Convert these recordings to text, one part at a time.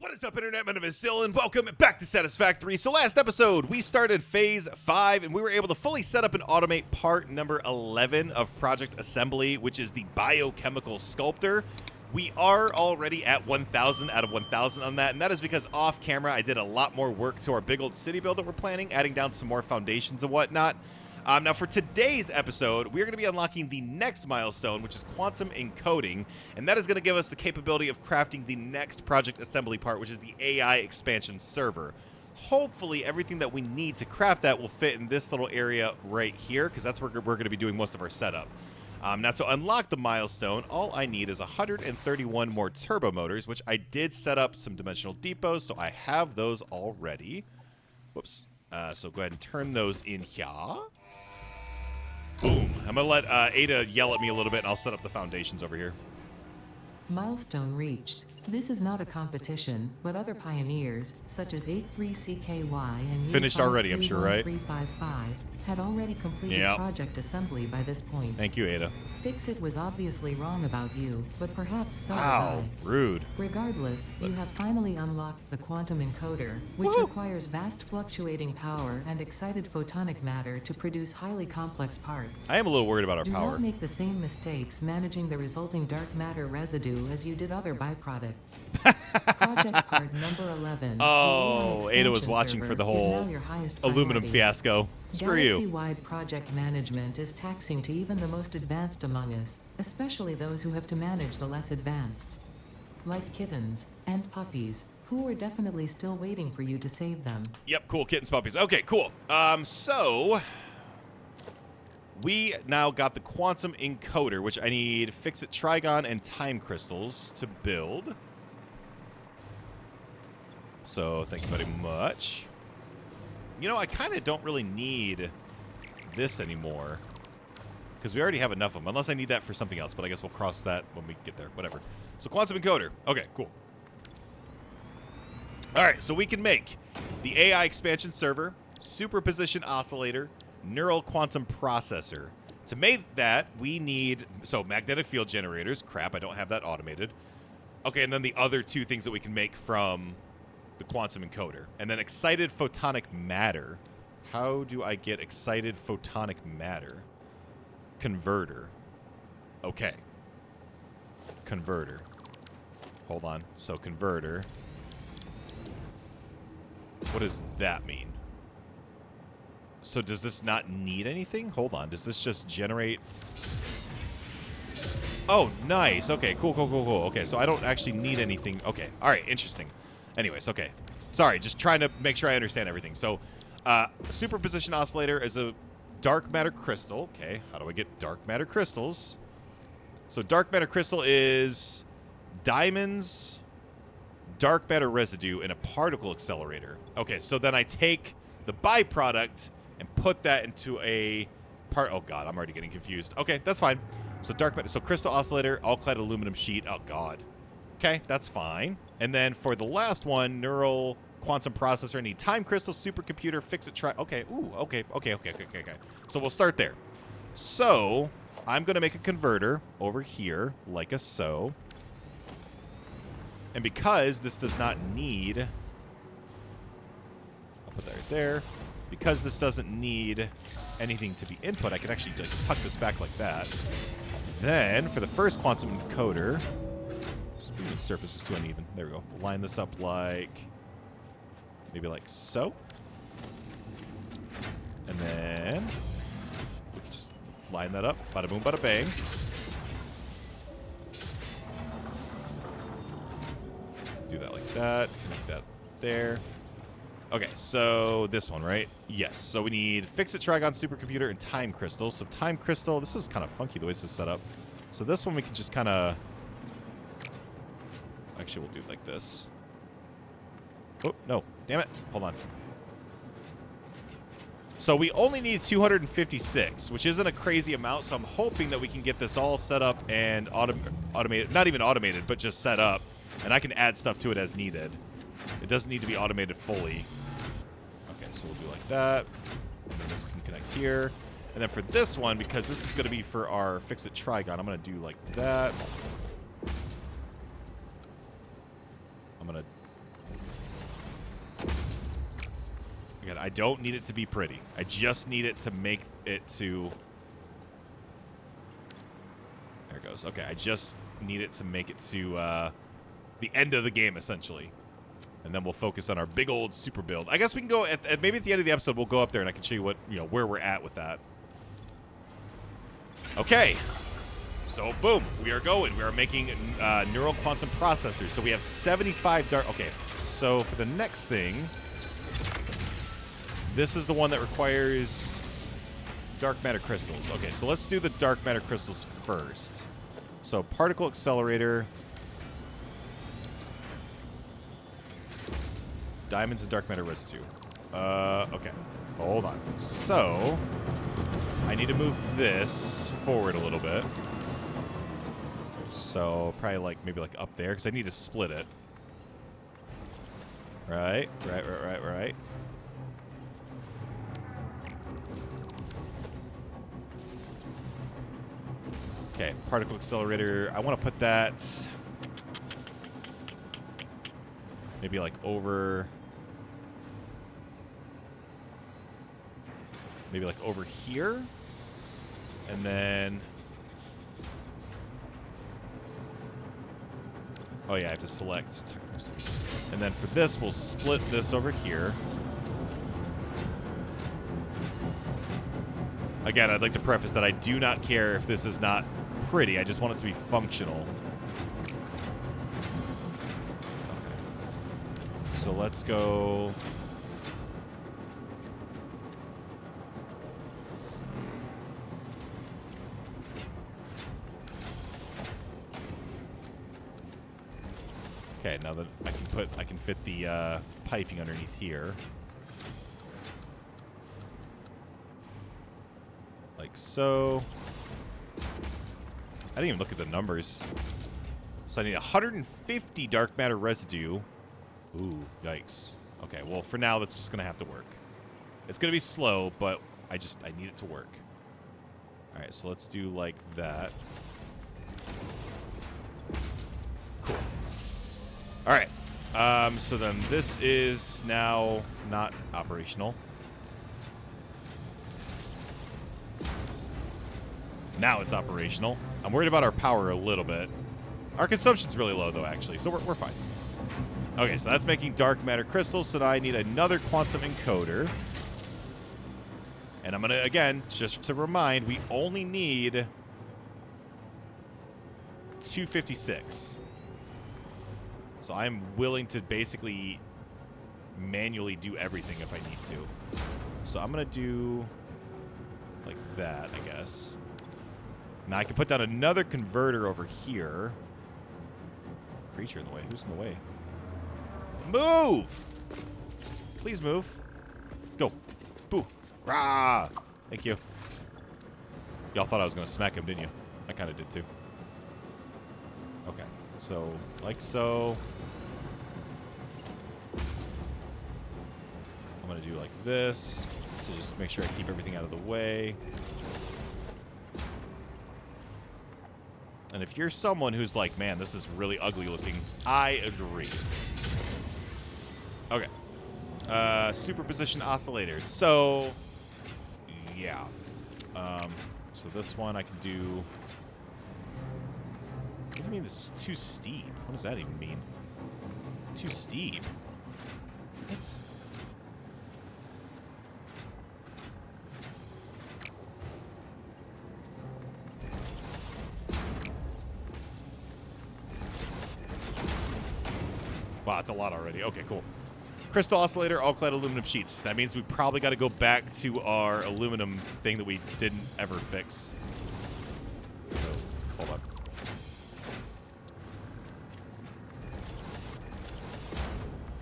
What is up, Internet? My name is Dylan. Welcome back to Satisfactory. So last episode, we started Phase 5, and we were able to fully set up and automate part number 11 of Project Assembly, which is the biochemical sculptor. We are already at 1,000 out of 1,000 on that, and that is because off camera, I did a lot more work to our big old city build that we're planning, adding down some more foundations and whatnot. Now, for today's episode, we're going to be unlocking the next milestone, which is quantum encoding, and that is going to give us the capability of crafting the next Project Assembly part, which is the AI expansion server. Hopefully, everything that we need to craft that will fit in this little area right here, because that's where we're going to be doing most of our setup. Now, to unlock the milestone, all I need is 131 more turbo motors, which I did set up some dimensional depots, so I have those already. Whoops. So go ahead and turn those in here. Boom. I'm going to let Ada yell at me a little bit, and I'll set up the foundations over here. Milestone reached. This is not a competition, but other pioneers, such as 83CKY and finished already, I'm sure, right? 355, had already completed Project Assembly by this point. Thank you, Ada. Fixit was obviously wrong about you, but perhaps so was Wow, I. rude. Regardless, you have finally unlocked the quantum encoder, which requires vast fluctuating power and excited photonic matter to produce highly complex parts. I am a little worried about our Do power. not make the same mistakes managing the resulting dark matter residue as you did other byproducts. Project part number 11. Oh, Ada was watching for the whole aluminum fiasco. Screw you. Galaxy-wide project management is taxing to even the most advanced among us, especially those who have to manage the less advanced. Like kittens and puppies, who are definitely still waiting for you to save them. Yep, cool. Kittens, puppies. Okay, cool. So we now got the quantum encoder, which I need Fixit Trigon and time crystals to build. So thank you very much. You know, I kind of don't really need this anymore because we already have enough of them, unless I need that for something else, but I guess we'll cross that when we get there. Whatever. So quantum encoder. Okay, cool. All right, so we can make the AI expansion server, superposition oscillator, neural quantum processor. To make that, we need, so magnetic field generators. Crap, I don't have that automated. Okay, and then the other two things that we can make from the quantum encoder. And then excited photonic matter. How do I get excited photonic matter? Converter. Okay. Converter. Hold on. So converter. What does that mean? So does this not need anything? Hold on. Does this just generate? Oh, nice. Okay, cool. Okay, so I don't actually need anything. Okay. All right, interesting. Anyways, okay. Sorry, just trying to make sure I understand everything. So, superposition oscillator is a dark matter crystal. Okay, how do I get dark matter crystals? So, dark matter crystal is diamonds, dark matter residue, and a particle accelerator. Okay, so then I take the byproduct and put that into a part. Oh, God, I'm already getting confused. Okay, that's fine. So, dark matter. So, crystal oscillator, all-clad aluminum sheet. Oh, God. Okay, that's fine. And then for the last one, neural quantum processor, I need time crystal, supercomputer, Fixit okay, ooh, okay. So we'll start there. So I'm going to make a converter over here, like a so. And because this does not need, I'll put that right there. Because this doesn't need anything to be input, I can actually like, tuck this back like that. Then for the first quantum encoder, the surface is too uneven. There we go. We'll line this up like, maybe like so. And then we can just line that up. Bada boom, bada bang. Do that like that. Connect that there. Okay, so this one, right? Yes. So we need Fixit Trigon supercomputer and time crystal. So time crystal, this is kind of funky the way this is set up. So this one we can just kind of, actually, we'll do it like this. Oh, no. Damn it. Hold on. So we only need 256, which isn't a crazy amount, so I'm hoping that we can get this all set up and automated. Not even automated, but just set up. And I can add stuff to it as needed. It doesn't need to be automated fully. Okay, so we'll do like that. And then this can connect here. And then for this one, because this is going to be for our Fixit Trigon, I'm going to do like that. I'm going to Again, I don't need it to be pretty. I just need it to make it to... There it goes. Okay, I just need it to make it to the end of the game, essentially. And then we'll focus on our big old super build. I guess we can go, maybe at the end of the episode, we'll go up there and I can show you what, where we're at with that. Okay. So, boom. We are going. We are making neural quantum processors. So we have 75 dark... Okay, so for the next thing... This is the one that requires dark matter crystals. Okay, so let's do the dark matter crystals first. So, particle accelerator. Diamonds and dark matter residue. Okay. Hold on. So, I need to move this forward a little bit. So, probably maybe up there, because I need to split it. Right. Okay, particle accelerator. I want to put that maybe over, maybe over here, and then, oh yeah, I have to select, and then for this, we'll split this over here. Again, I'd like to preface that I do not care if this is not pretty. I just want it to be functional. Okay. So let's go... Okay, now that I can fit the piping underneath here. Like so. I didn't even look at the numbers. So I need 150 dark matter residue. Ooh, yikes. Okay, well, for now, that's just going to have to work. It's going to be slow, but I need it to work. All right, so let's do like that. Cool. All right. So then this is now not operational. Now it's operational. I'm worried about our power a little bit. Our consumption's really low, though, actually, so we're fine. Okay, so that's making dark matter crystals, so now I need another quantum encoder. And I'm going to, again, just to remind, we only need 256. So I'm willing to basically manually do everything if I need to. So I'm going to do like that, I guess. Now I can put down another converter over here. Creature in the way. Who's in the way? Move! Please move. Go. Boo. Rah! Thank you. Y'all thought I was going to smack him, didn't you? I kind of did too. Okay. So, like so. I'm going to do like this. So just make sure I keep everything out of the way. And if you're someone who's like, man, this is really ugly looking, I agree. Okay. Superposition oscillators. So, yeah. So this one I can do... What do you mean it's too steep? What does that even mean? Too steep? What? Wow, it's a lot already. Okay, cool. Crystal oscillator, all-clad aluminum sheets. That means we probably got to go back to our aluminum thing that we didn't ever fix. So, hold on.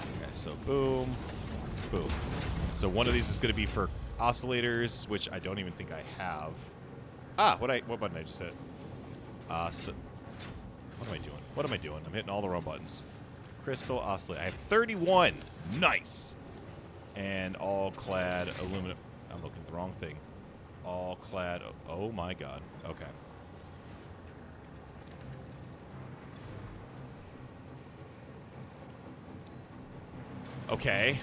Okay, so boom, boom. So one of these is going to be for oscillators, which I don't even think I have. Ah, what button did I just hit? So, what am I doing? What am I doing? I'm hitting all the wrong buttons. Crystal oscillator. I have 31. Nice. And all-clad aluminum. I'm looking at the wrong thing. All-clad. Oh, my God. Okay. Okay.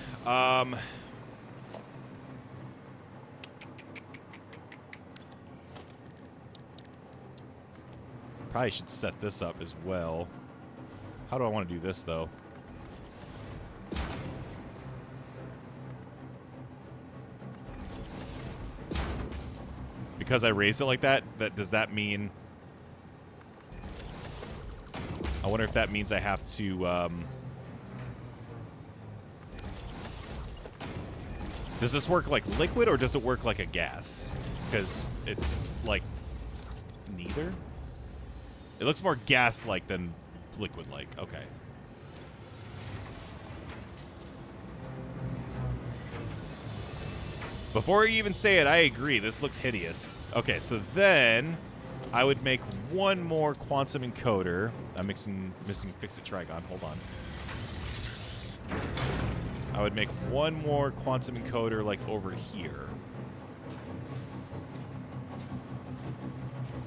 Probably should set this up as well. How do I want to do this, though? Because I raised it like that, does that mean... I wonder if that means I have to... Does this work like liquid, or does it work like a gas? Because it's, like, neither? It looks more gas-like than liquid-like. Okay. Before you even say it, I agree. This looks hideous. Okay, so then I would make one more quantum encoder. I'm missing Fix-It Trigon. Hold on. I would make one more quantum encoder, like, over here.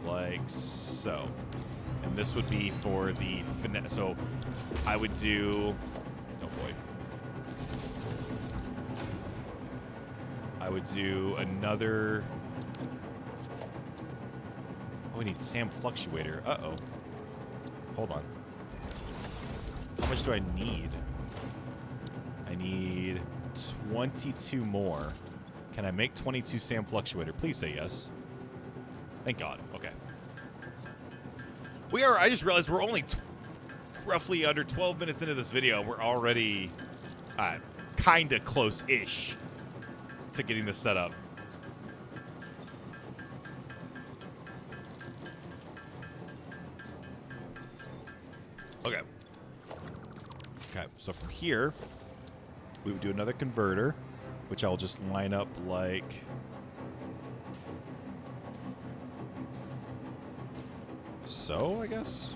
Like so. And this would be for the finesse. So I would do... Oh, boy. I would do another... Oh, we need SAM fluctuator. Uh-oh. Hold on. How much do I need? I need 22 more. Can I make 22 SAM fluctuator? Please say yes. Thank God. Okay. We are... I just realized we're only roughly under 12 minutes into this video. We're already kind of close-ish to getting this set up. Okay. Okay, so from here, we would do another converter, which I'll just line up like... so, I guess?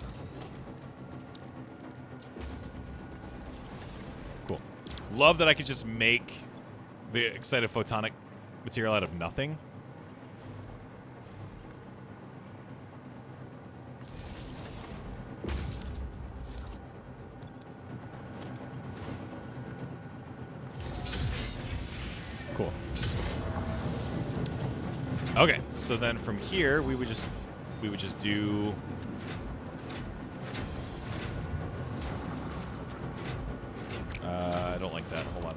Cool. Love that I could just make the excited photonic material out of nothing. Cool. Okay, so then from here we would just do I don't like that. Hold on.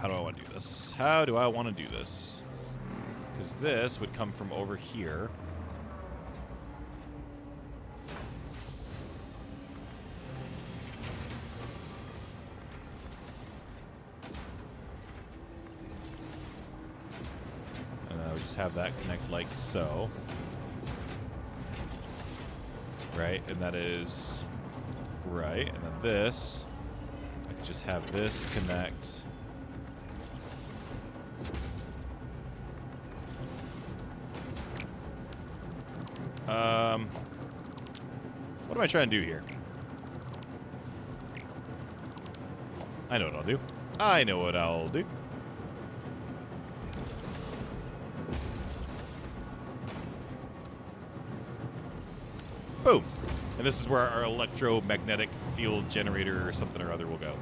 How do I want to do this? How do I want to do this? Because this would come from over here. And I would just have that connect like so. Right? And that is right. And then this, I could just have this connect. What am I trying to do here? I know what I'll do. I know what I'll do. Boom. And this is where our electromagnetic field generator or something or other will go.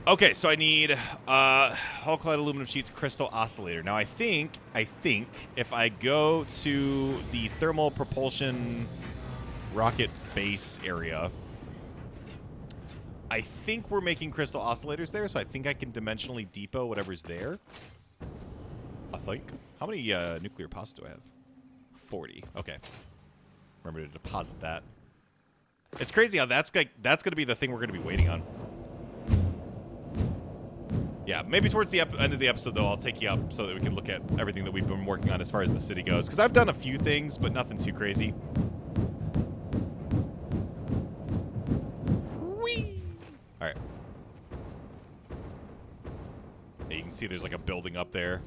Okay, so I need Hull-clad aluminum sheets crystal oscillator. Now I think if I go to the thermal propulsion rocket base area, I think we're making crystal oscillators there, so I think I can dimensionally depot whatever's there. I think. How many nuclear pods do I have? 40. Okay. Remember to deposit that. It's crazy how that's going to be the thing we're going to be waiting on. Yeah, maybe towards the end of the episode, though, I'll take you up so that we can look at everything that we've been working on as far as the city goes. Because I've done a few things, but nothing too crazy. Whee! All right. Yeah, you can see there's like a building up there.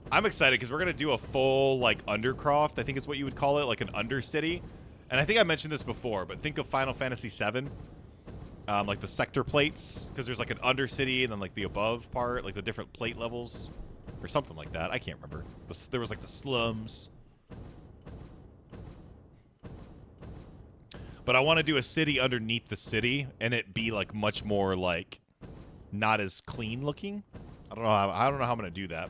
I'm excited because we're going to do a full, like, Undercroft. I think is what you would call it, like an Undercity. And I think I mentioned this before, but think of Final Fantasy VII. Like the sector plates, because there's like an Undercity and then like the above part, like the different plate levels, or something like that. I can't remember. There was like the slums. But I want to do a city underneath the city, and it be like much more like not as clean looking. I don't know how I'm gonna do that.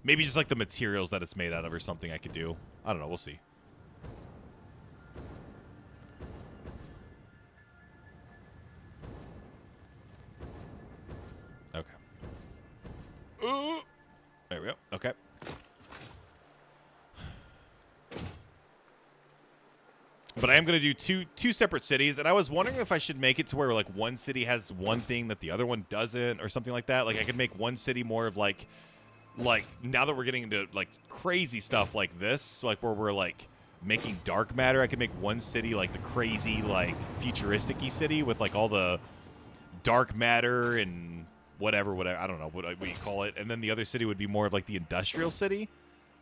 Maybe just like the materials that it's made out of or something I could do. I don't know. We'll see. Okay. Ooh. There we go. Okay. But I am going to do two separate cities, and I was wondering if I should make it to where like one city has one thing that the other one doesn't, or something like that. Like I could make one city more of like now that we're getting into like crazy stuff like this, like where we're like making dark matter, I could make one city like the crazy like futuristic-y city with like all the dark matter and whatever I don't know what you call it, and then the other city would be more of like the industrial city.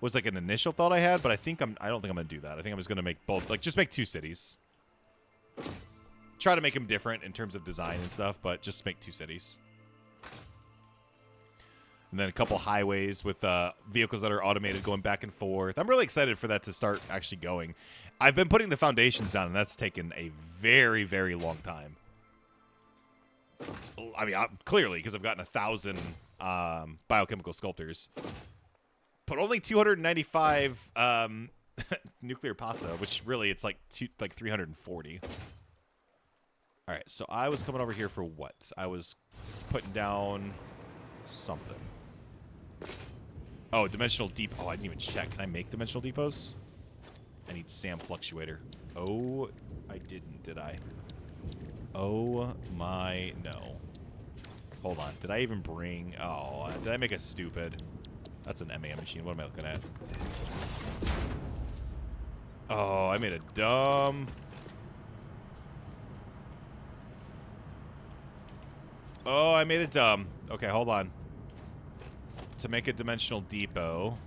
Was like an initial thought I had, but I don't think I'm gonna do that. I think I'm just gonna make both, like just make two cities. Try to make them different in terms of design and stuff, but just make two cities. And then a couple highways with vehicles that are automated going back and forth. I'm really excited for that to start actually going. I've been putting the foundations down, and that's taken a very, very long time. I mean, clearly, because I've gotten 1,000 biochemical sculptors. But only 295 nuclear pasta, which really it's like 340. All right, so I was coming over here for what? I was putting down something. Oh, dimensional depot. Oh, I didn't even check. Can I make dimensional depots? I need SAM fluctuator. Oh, I didn't, did I? Oh my, no. Hold on. Did I even bring... Oh, did I make a stupid... That's an MAM machine. What am I looking at? Oh, I made a dumb... Oh, I made it dumb. Okay, hold on. To make a dimensional depot,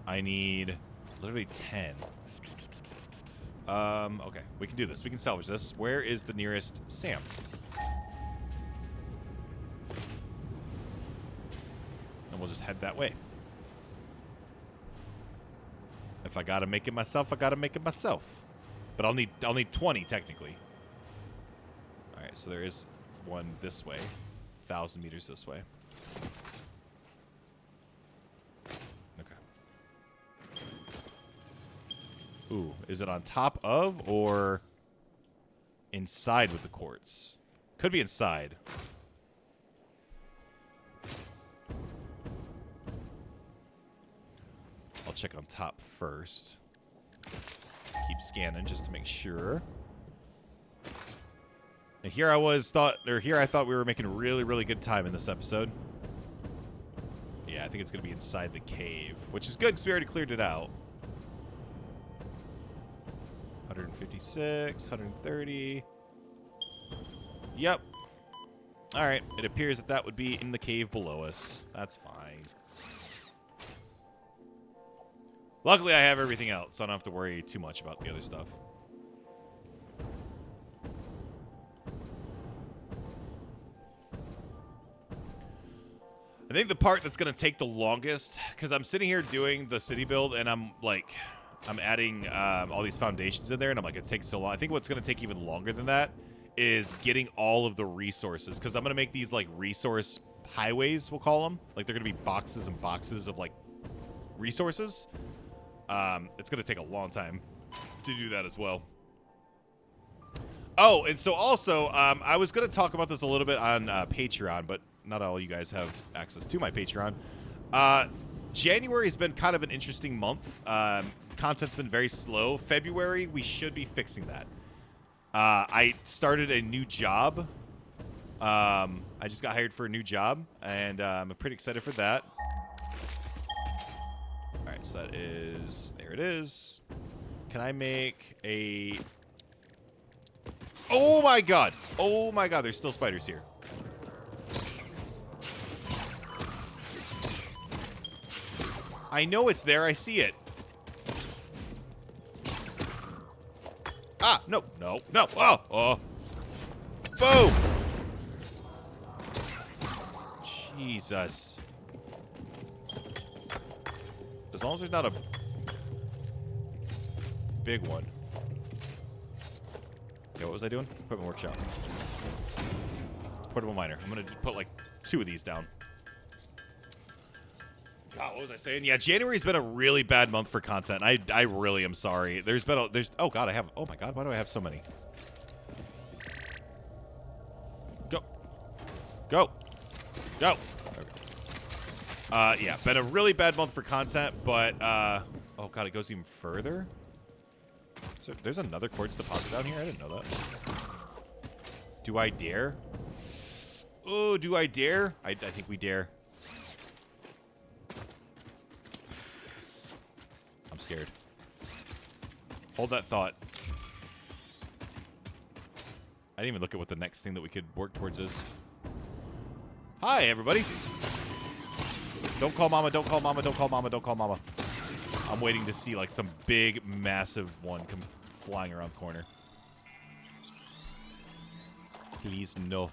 I need literally 10. Okay, we can do this. We can salvage this. Where is the nearest SAM? And we'll just head that way. If I gotta make it myself, I gotta make it myself. But I'll need 20 technically. All right, so there is one this way, 1,000 meters this way. Okay. Ooh, is it on top of or inside with the quartz? Could be inside. I'll check on top first. Keep scanning just to make sure. And here I thought we were making really, really good time in this episode. Yeah, I think it's going to be inside the cave, which is good because we already cleared it out. 156, 130. Yep. All right. It appears that would be in the cave below us. That's fine. Luckily, I have everything else, so I don't have to worry too much about the other stuff. I think the part that's going to take the longest, because I'm sitting here doing the city build, and I'm adding all these foundations in there, and I'm like, it takes so long. I think what's going to take even longer than that is getting all of the resources, because I'm going to make these, like, resource highways, we'll call them. Like, they're going to be boxes and boxes of, like, resources. It's going to take a long time to do that as well. Oh, and so also, I was going to talk about this a little bit on Patreon, but not all you guys have access to my Patreon. January has been kind of an interesting month. Content's been very slow. February, we should be fixing that. I started a new job. I just got hired for a new job, and I'm pretty excited for that. All right, so that is... There it is. Can I make a... Oh, my God. Oh, my God. There's still spiders here. I know it's there. I see it. Ah, no, no, no. Oh, oh. Boom. Jesus. As long as there's not a big one. Okay, what was I doing? Equipment workshop. Portable miner. I'm gonna put like 2 of these down. God, what was I saying? Yeah, January's been a really bad month for content. I really am sorry. There's oh god, oh my god, why do I have so many? Go. Go. Go. Okay. Yeah, been a really bad month for content, but oh god, it goes even further. So there's another quartz deposit down here? I didn't know that. Do I dare? Oh, do I dare? I think we dare. I'm scared. Hold that thought. I didn't even look at what the next thing that we could work towards is. Hi, everybody. Don't call mama, don't call mama, don't call mama, don't call mama. I'm waiting to see like some big, massive one come flying around the corner. Please, no.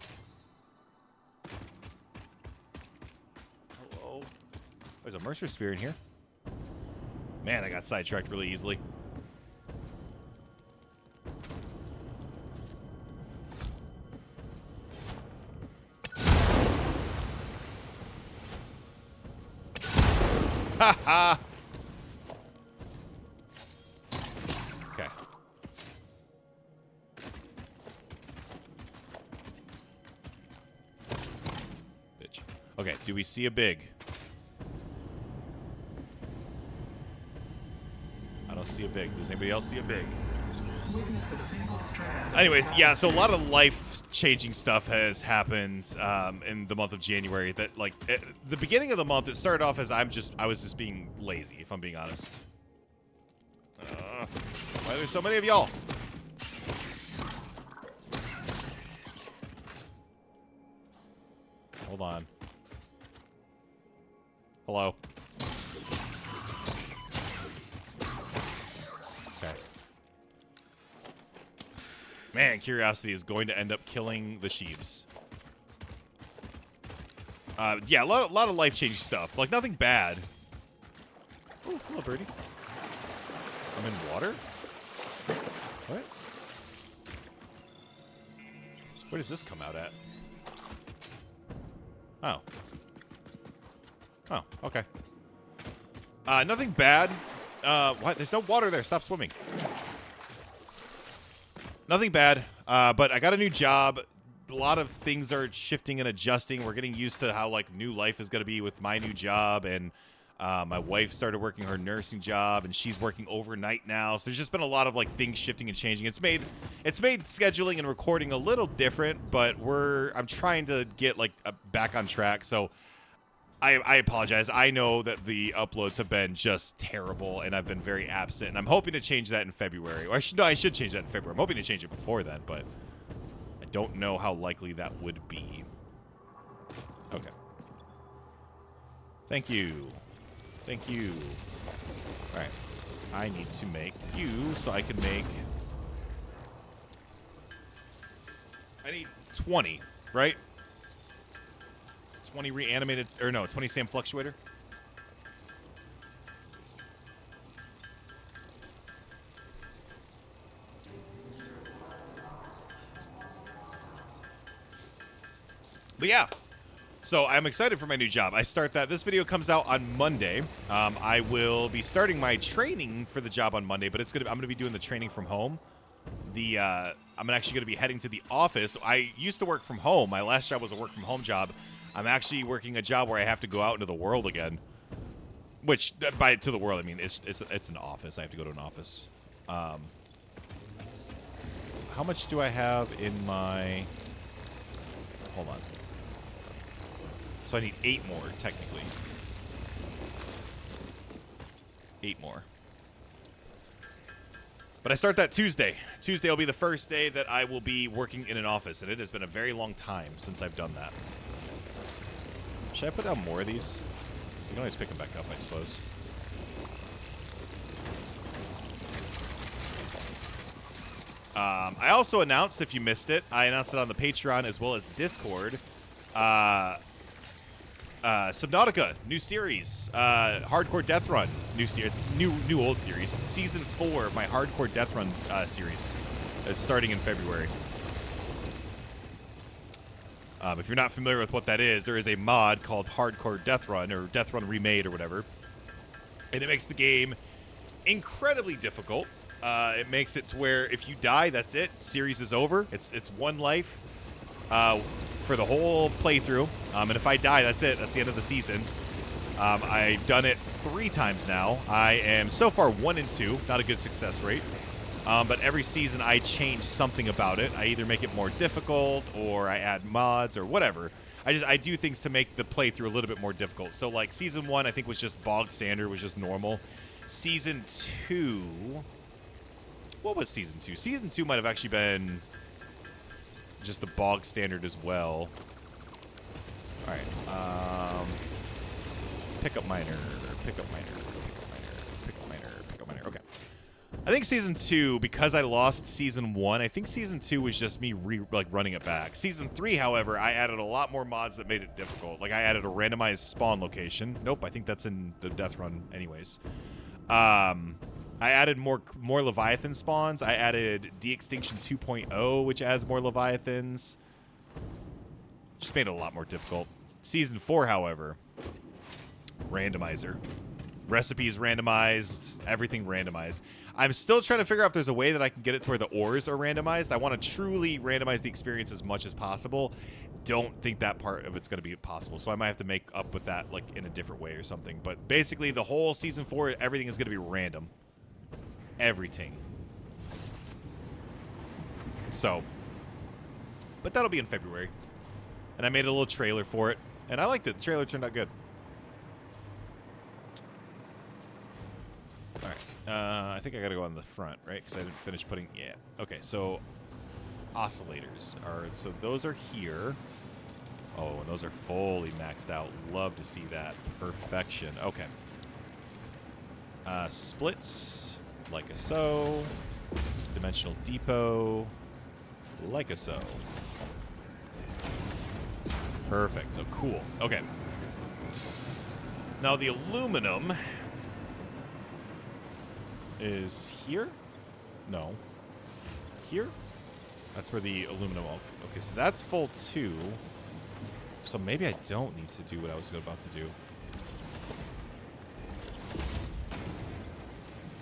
Hello. There's a Mercer sphere in here. Man, I got sidetracked really easily. Ha ha! Okay. Bitch. Okay, do we see a big? I don't see a big. Does anybody else see a big? Anyways, yeah, so a lot of life-changing stuff has happened in the month of January. That, like, at the beginning of the month, it started off as I was just being lazy, if I'm being honest. Why are there so many of y'all? Hold on. Hello. Okay. Man, curiosity is going to end up killing the Scheebs. Yeah, a lot of life-changing stuff. Like, nothing bad. Oh, hello, birdie. I'm in water? What? Where does this come out at? Oh. Oh, okay. Nothing bad. What? There's no water there. Stop swimming. Nothing bad, but I got a new job. A lot of things are shifting and adjusting. We're getting used to how, like, new life is going to be with my new job, and my wife started working her nursing job, and she's working overnight now. So there's just been a lot of, like, things shifting and changing. It's made scheduling and recording a little different, but I'm trying to get, like, back on track. So I apologize. I know that the uploads have been just terrible, and I've been very absent, and I'm hoping to change that in February. Or I should change that in February. I'm hoping to change it before then, but I don't know how likely that would be. Okay. Thank you. Thank you. All right. I need to make you so I can make... I need 20, right? 20 reanimated, or no, 20 SAM fluctuator. But yeah, so I'm excited for my new job. I start that. This video comes out on Monday. I will be starting my training for the job on Monday, but I'm gonna be doing the training from home. I'm actually gonna be heading to the office. I used to work from home. My last job was a work from home job. I'm actually working a job where I have to go out into the world again. Which, to the world, I mean, it's an office. I have to go to an office. How much do I have in my... Hold on. So I need 8 more, technically. 8 more. But I start that Tuesday. Tuesday will be the first day that I will be working in an office, and it has been a very long time since I've done that. Should I put down more of these? You can always pick them back up, I suppose. I also announced, if you missed it, I announced it on the Patreon as well as Discord. Subnautica, new series. Hardcore Death Run, new series. New old series. Season 4 of my Hardcore Death Run series. starting in February. If you're not familiar with what that is, there is a mod called Hardcore Death Run, or Death Run Remade, or whatever. And it makes the game incredibly difficult. It makes it to where if you die, that's it. Series is over. It's one life for the whole playthrough. And if I die, that's it. That's the end of the season. I've done it 3 times now. I am so far 1 and 2. Not a good success rate. But every season I change something about it. I either make it more difficult or I add mods or whatever. I do things to make the playthrough a little bit more difficult. So like season 1 I think was just bog standard, was just normal. Season 2, what was season 2? Season 2 might have actually been just the bog standard as well. All right. Pick up miner. Pick up miner. Pick up miner. Pick up miner. Pick up miner. Okay. I think season 2, because I lost season 1, I think season 2 was just me running it back. Season 3, however, I added a lot more mods that made it difficult. Like I added a randomized spawn location. Nope, I think that's in the death run anyways. I added more Leviathan spawns. I added De-Extinction 2.0, which adds more Leviathans. Just made it a lot more difficult. Season 4, however, randomizer. Recipes randomized, everything randomized. I'm still trying to figure out if there's a way that I can get it to where the ores are randomized. I want to truly randomize the experience as much as possible. Don't think that part of it's going to be possible, so I might have to make up with that like in a different way or something. But basically, the whole season 4, everything is going to be random. Everything. So, but that'll be in February. And I made a little trailer for it, and I liked it. The trailer turned out good. All right. I think I got to go on the front, right? Because I didn't finish putting... Yeah. Okay, so oscillators are... So those are here. Oh, and those are fully maxed out. Love to see that. Perfection. Okay. Splits, like a so. Dimensional depot, like a so. Perfect. So cool. Okay. Now the aluminum is here? No. Here? That's where the aluminum... Okay, so that's full too. So maybe I don't need to do what I was about to do.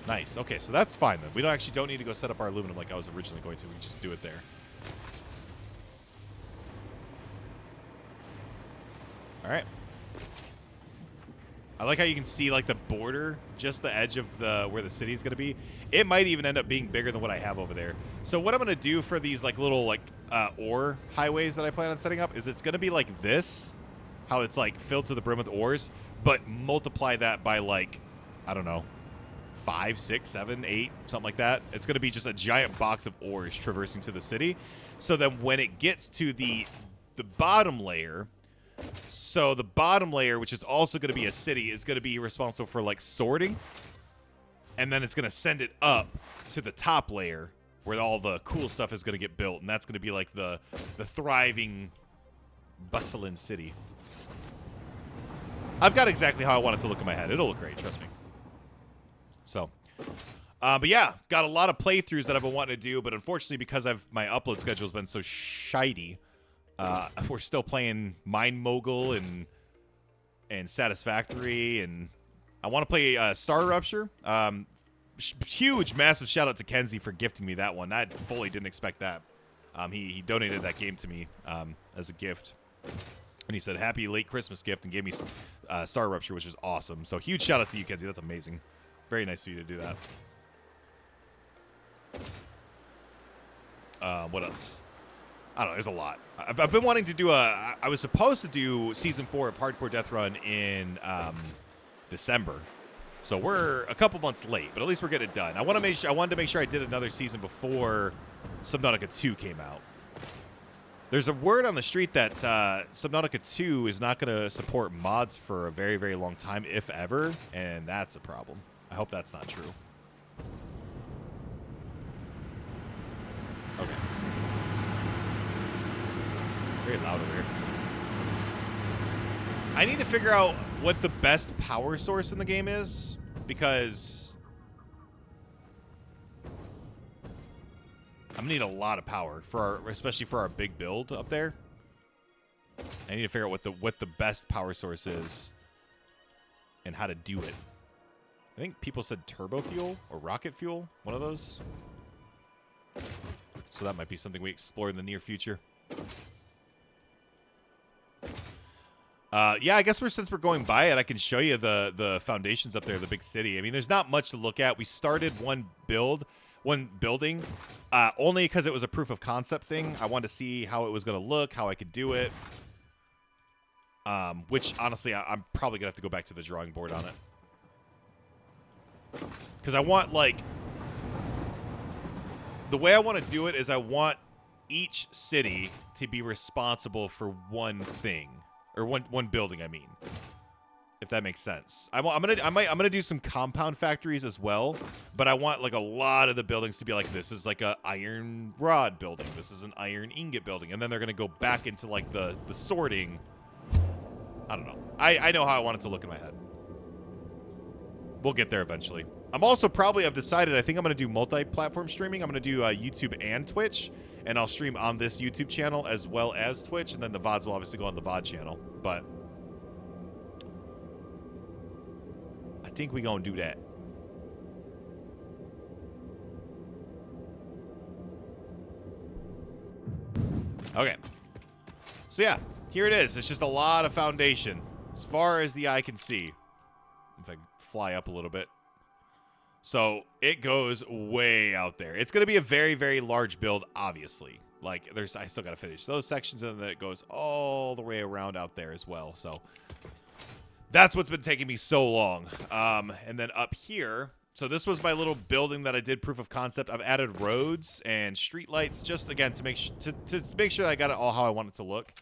Nice. Okay, so that's fine then. We don't need to go set up our aluminum like I was originally going to. We can just do it there. All right. I like how you can see like the border, just the edge of the where the city is going to be. It might even end up being bigger than what I have over there. So what I'm going to do for these like little like ore highways that I plan on setting up is it's going to be like this, how it's like filled to the brim with ores, but multiply that by like, I don't know, 5, 6, 7, 8, something like that. It's going to be just a giant box of ores traversing to the city. So then when it gets to the bottom layer, so the bottom layer, which is also going to be a city, is going to be responsible for like sorting. And then it's going to send it up to the top layer where all the cool stuff is going to get built. And that's going to be like the thriving, bustling city. I've got exactly how I want it to look in my head. It'll look great, trust me. So, but yeah, got a lot of playthroughs that I've been wanting to do. But unfortunately, because my upload schedule has been so shitey, we're still playing Mind Mogul and Satisfactory, and I want to play Star Rupture. Huge, massive shout out to Kenzie for gifting me that one. I fully didn't expect that. He donated that game to me as a gift, and he said happy late Christmas gift and gave me Star Rupture, which is awesome. So huge shout out to you, Kenzie. That's amazing. Very nice of you to do that. What else? I don't know. There's a lot. I've been wanting to do I was supposed to do Season 4 of Hardcore Death Run in December. So we're a couple months late, but at least we're getting it done. I wanted to make sure I did another season before Subnautica 2 came out. There's a word on the street that Subnautica 2 is not going to support mods for a very, very long time, if ever, and that's a problem. I hope that's not true. Okay. Very loud over here. I need to figure out what the best power source in the game is, because I'm gonna need a lot of power for our, especially for our big build up there. I need to figure out what the best power source is and how to do it. I think people said turbo fuel or rocket fuel, one of those. So that might be something we explore in the near future. Yeah, I guess since we're going by it, I can show you the foundations up there, the big city. I mean, there's not much to look at. We started one building, only because it was a proof of concept thing. I wanted to see how it was going to look, how I could do it. Which, honestly, I'm probably going to have to go back to the drawing board on it. Because I want, like... The way I want to do it is I want each city to be responsible for one thing. Or one building, I mean. If that makes sense. I'm gonna do some compound factories as well, but I want like a lot of the buildings to be like, this is like a iron rod building, this is an iron ingot building, and then they're gonna go back into like the sorting. I don't know. I know how I want it to look in my head. We'll get there eventually. I'm also I've decided, I think I'm gonna do multi-platform streaming. I'm gonna do YouTube and Twitch, and I'll stream on this YouTube channel as well as Twitch, and then the VODs will obviously go on the VOD channel, but I think we gonna do that. Okay. So yeah, here it is. It's just a lot of foundation as far as the eye can see. If I fly up a little bit. So it goes way out there. It's going to be a very, very large build, obviously. Like, I still got to finish those sections, and then it goes all the way around out there as well. So that's what's been taking me so long. And then up here, so this was my little building that I did proof of concept. I've added roads and street lights just, again, to make sure I got it all how I want it to look.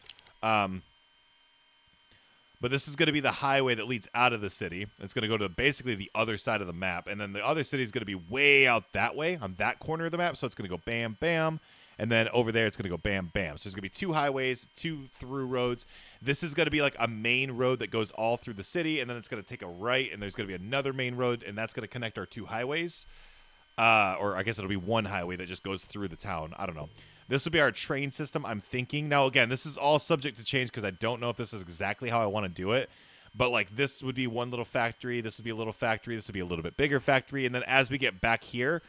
But this is going to be the highway that leads out of the city. It's going to go to basically the other side of the map. And then the other city is going to be way out that way on that corner of the map. So it's going to go bam, bam. And then over there, it's going to go bam, bam. So there's going to be 2 highways, 2 through roads. This is going to be like a main road that goes all through the city. And then it's going to take a right. And there's going to be another main road. And that's going to connect our 2 highways. Or I guess it'll be 1 highway that just goes through the town. I don't know. This will be our train system, I'm thinking. Now, again, this is all subject to change because I don't know if this is exactly how I want to do it. But, like, this would be one little factory. This would be a little factory. This would be a little bit bigger factory. And then as we get back here,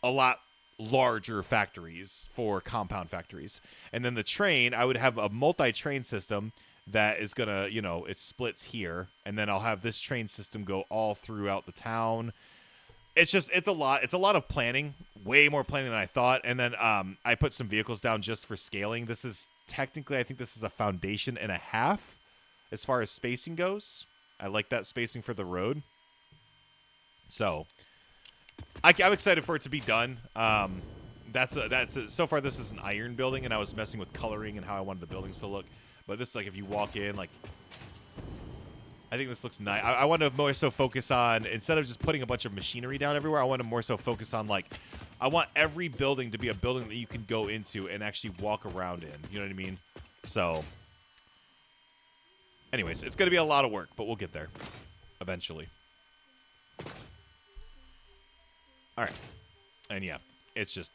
a lot larger factories for compound factories. And then the train, I would have a multi-train system that is going to, you know, it splits here. And then I'll have this train system go all throughout the town. It's a lot. It's a lot of planning, way more planning than I thought. And then I put some vehicles down just for scaling. This is technically, I think this is a foundation and a half as far as spacing goes. I like that spacing for the road. So I'm excited for it to be done. So far this is an iron building, and I was messing with coloring and how I wanted the buildings to look. But this, like, if you walk in, like, I think this looks nice. I want to more so focus on, instead of just putting a bunch of machinery down everywhere, I want to more so focus on, like, I want every building to be a building that you can go into and actually walk around in. You know what I mean? So, anyways, it's going to be a lot of work, but we'll get there eventually. All right. And yeah, it's just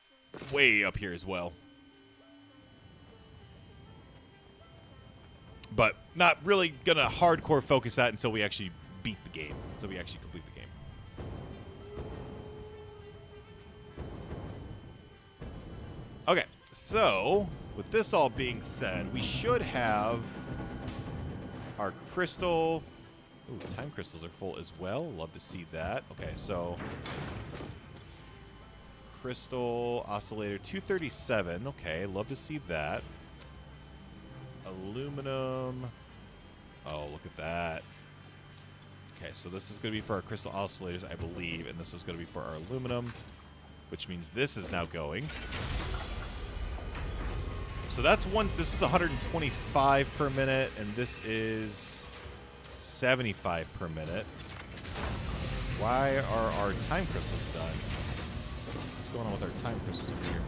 way up here as well. But not really going to hardcore focus that until we actually beat the game. Until we actually complete the game. Okay, so with this all being said, we should have our crystal. Ooh, time crystals are full as well. Love to see that. Okay, so crystal oscillator 237. Okay, love to see that. Aluminum. Oh, look at that. Okay, so this is going to be for our crystal oscillators, I believe, and this is going to be for our aluminum, which means this is now going. So that's one. This is 125 per minute, and this is 75 per minute. Why are our time crystals done? What's going on with our time crystals over here?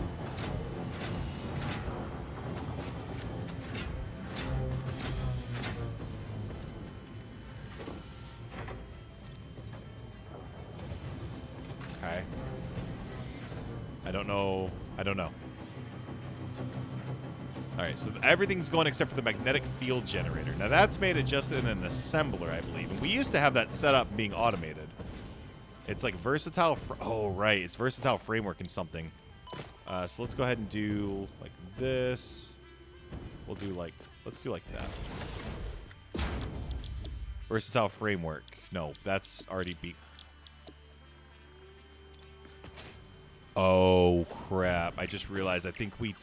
Okay. I don't know. All right, so everything's going except for the magnetic field generator. Now, that's made it just in an assembler, I believe. And we used to have that set up being automated. It's like versatile. Oh, right. It's versatile framework and something. So let's go ahead and do like this. We'll do like, let's do like that. Versatile framework. No, that's already beat. Oh crap! I just realized. I think we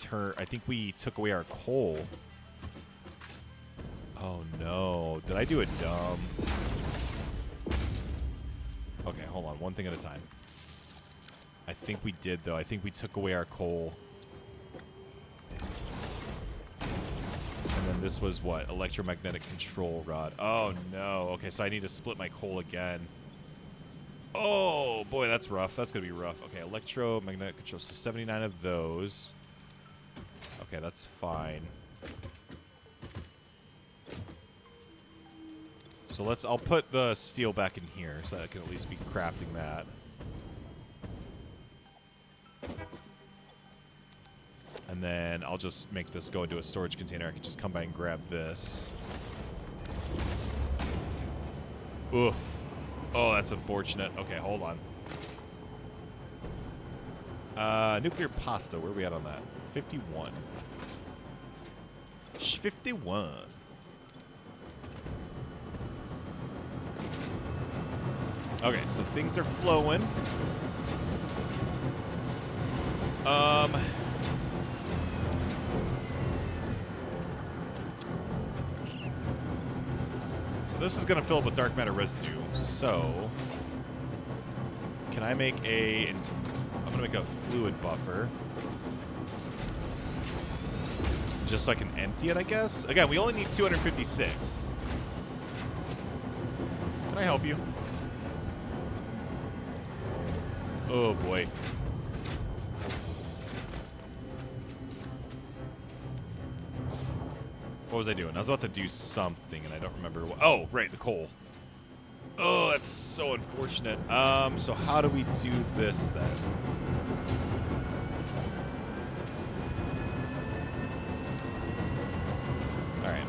took away our coal. Oh no! Did I do it dumb? Okay, hold on. One thing at a time. I think we did though. I think we took away our coal. And then this was what? Electromagnetic control rod. Oh no. Okay, so I need to split my coal again. Oh, boy, that's rough. That's going to be rough. Okay, electromagnetic control. So 79 of those. Okay, that's fine. So I'll put the steel back in here so that I can at least be crafting that. And then I'll just make this go into a storage container. I can just come by and grab this. Oof. Oh, that's unfortunate. Okay, hold on. Nuclear pasta. Where are we at on that? 51. 51. Okay, so things are flowing. This is going to fill up with dark matter residue. So, can I make I'm going to make a fluid buffer. Just so I can empty it, I guess. Again, we only need 256. Can I help you? Oh, boy. What was I doing? I was about to do something, and I don't remember what. Oh, right, the coal. Oh, that's so unfortunate. So how do we do this, then? All right.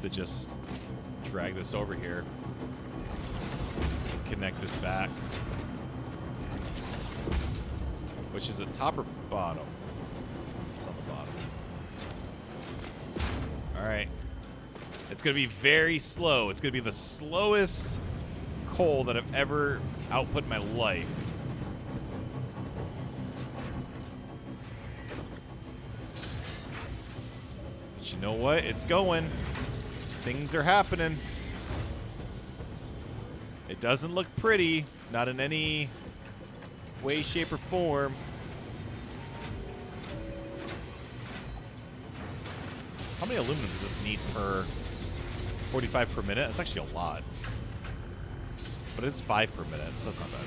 To just drag this over here, connect this back. Which is it, top or bottom? It's on the bottom. All right. It's going to be very slow. It's going to be the slowest coal that I've ever output in my life. But you know what? It's going. Things are happening. It doesn't look pretty. Not in any way, shape, or form. How many aluminum does this need per 45 per minute? That's actually a lot. But it's 5 per minute, so that's not bad.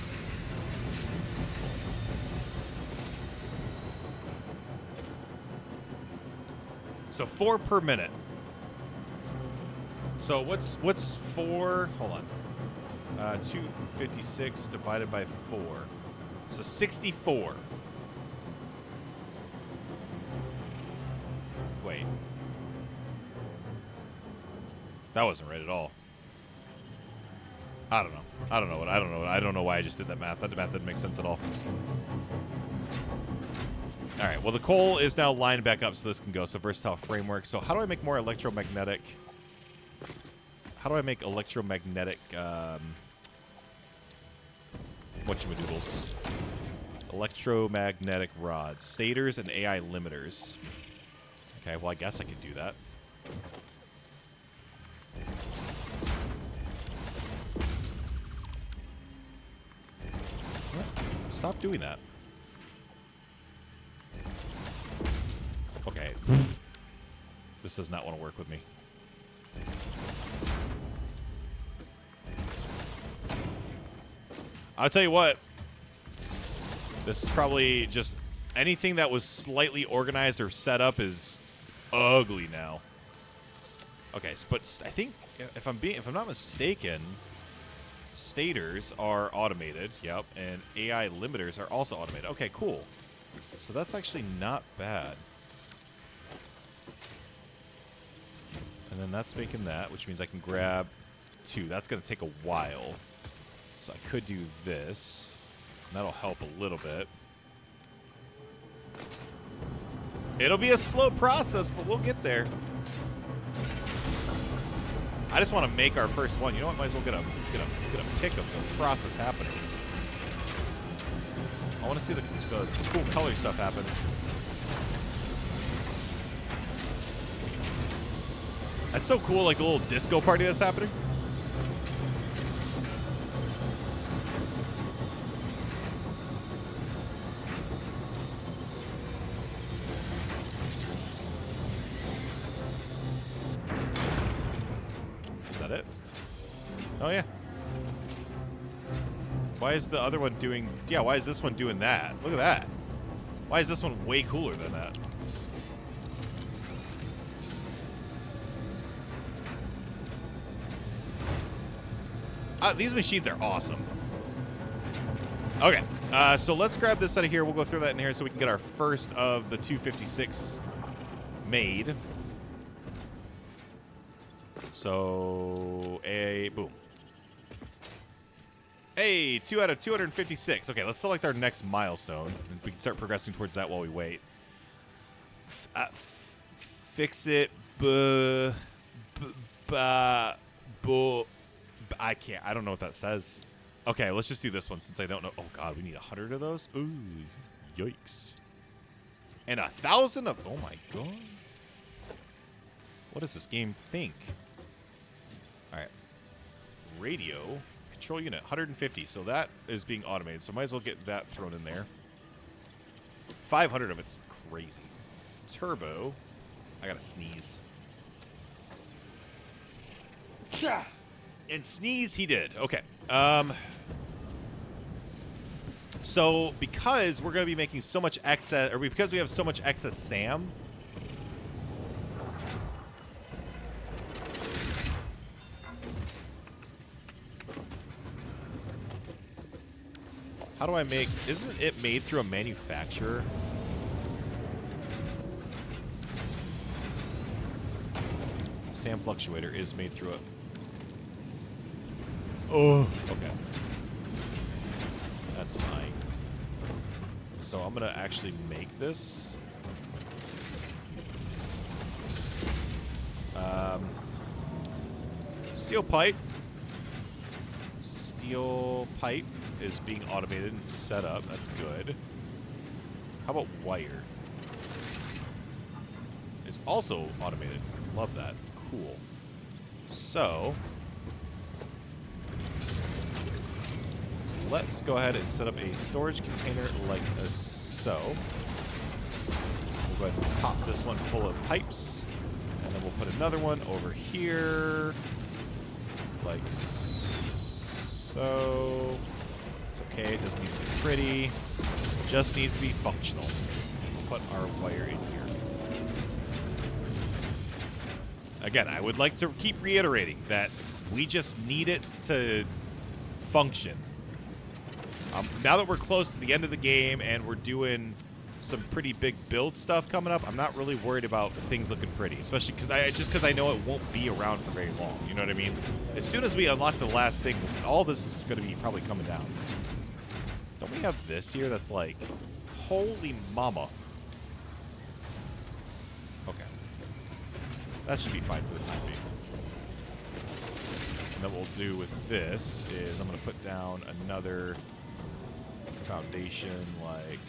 So 4 per minute. So what's 4? Hold on. 256 divided by 4. So 64. Wait. That wasn't right at all. I don't know. I don't know why I just did that math. That math didn't make sense at all. All right. Well, the coal is now lined back up, so this can go. So versatile framework. So how do I make more electromagnetic? How do I make electromagnetic, whatchamadoodles? Electromagnetic rods. Stators and AI limiters. Okay, well, I guess I could do that. What? Stop doing that. Okay. This does not want to work with me. I'll tell you what. This is probably just anything that was slightly organized or set up is ugly now. Okay, but I think if I'm not mistaken, stators are automated. Yep, and AI limiters are also automated. Okay, cool. So that's actually not bad. And then that's making that, which means I can grab 2. That's going to take a while. So I could do this. And that'll help a little bit. It'll be a slow process, but we'll get there. I just want to make our first one. You know what? Might as well get a pick of the process happening. I want to see the cool color stuff happen. That's so cool, like the little disco party that's happening. Is that it? Oh, yeah. Why is the other one doing... Yeah, why is this one doing that? Look at that. Why is this one way cooler than that? These machines are awesome. Okay, so let's grab this out of here. We'll go through that in here so we can get our first of the 256 made. So, boom. Hey, 2 out of 256. Okay, let's select our next milestone. And we can start progressing towards that while we wait. Fix it. I can't. I don't know what that says. Okay, let's just do this one since I don't know. Oh, God, we need 100 of those? Ooh, yikes. And 1,000 of... Oh, my God. What does this game think? All right. Radio. Control unit, 150. So that is being automated. So might as well get that thrown in there. 500 of it's crazy. Turbo. I gotta sneeze. And sneeze he did. Okay. So because we're going to be making so much excess, or because we have so much excess SAM, how do I make, isn't it made through a manufacturer? SAM fluctuator is made through a... Oh, okay. That's fine. So I'm going to actually make this. Steel pipe. Steel pipe is being automated and set up. That's good. How about wire? It's also automated. Love that. Cool. So... let's go ahead and set up a storage container like so. We'll go ahead and pop this one full of pipes. And then we'll put another one over here. Like so. It's okay. It doesn't need to be pretty. It just needs to be functional. We'll put our wire in here. Again, I would like to keep reiterating that we just need it to function. Now that we're close to the end of the game and we're doing some pretty big build stuff coming up, I'm not really worried about things looking pretty, especially because I know it won't be around for very long. You know what I mean? As soon as we unlock the last thing, all this is going to be probably coming down. Don't we have this here that's like, holy mama. Okay. That should be fine for the time being. And then what we'll do with this is I'm going to put down another... foundation like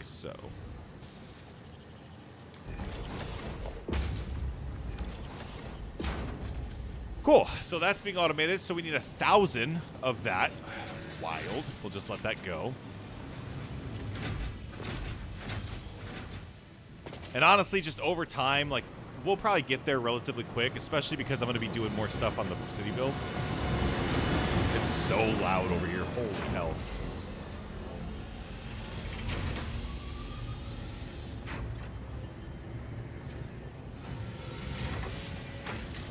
so. Cool. So that's being automated. So we need 1,000 of that. Wild. We'll just let that go. And honestly, just over time, like we'll probably get there relatively quick, especially because I'm going to be doing more stuff on the city build. It's so loud over here. Holy hell.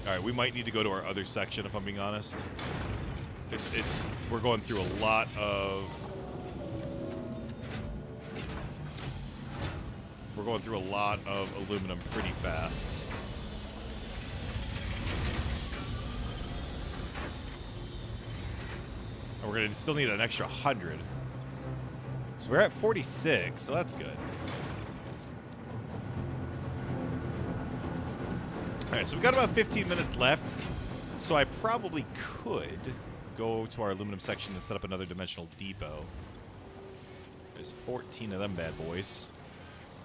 All right, we might need to go to our other section if I'm being honest. We're going through a lot of aluminum pretty fast. And we're gonna still need an extra 100. So we're at 46, so that's good. All right, so we've got about 15 minutes left. So I probably could go to our aluminum section and set up another dimensional depot. There's 14 of them bad boys.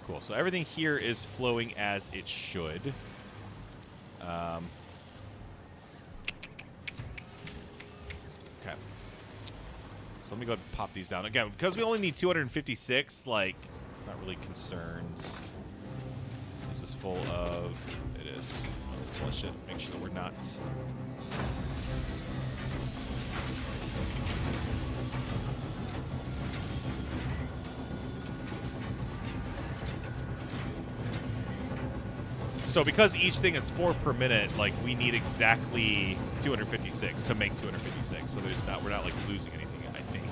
Cool. So everything here is flowing as it should. Okay. So let me go ahead and pop these down. Again, because we only need 256, like, not really concerned. Is this full of... It is. Flush it. Make sure that we're not... So because each thing is 4 per minute, like, we need exactly 256 to make 256. So we're not like losing anything, I think.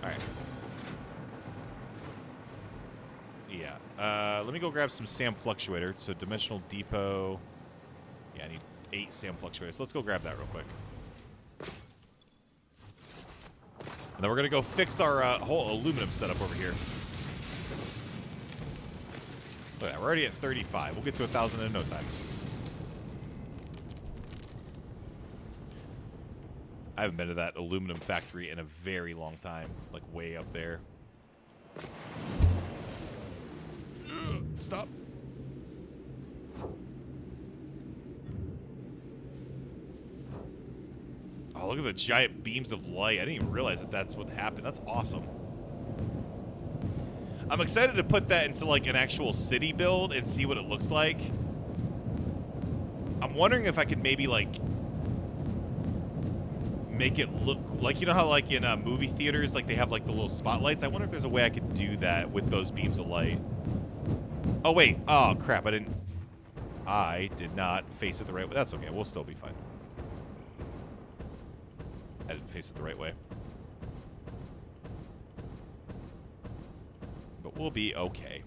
All right. Yeah. Let me go grab some SAM fluctuator. So dimensional depot. Yeah, I need 8 SAM fluctuators. So let's go grab that real quick. And then we're gonna go fix our whole aluminum setup over here. Look at that, we're already at 35. We'll get to 1,000 in no time. I haven't been to that aluminum factory in a very long time. Like, way up there. Stop. Oh, look at the giant beams of light. I didn't even realize that that's what happened. That's awesome. I'm excited to put that into, like, an actual city build and see what it looks like. I'm wondering if I could maybe, like, make it look like, you know how, like, in movie theaters, like, they have, like, the little spotlights? I wonder if there's a way I could do that with those beams of light. Oh, wait. Oh, crap. I did not face it the right way. That's okay. We'll still be fine. I didn't face it the right way. But we'll be okay.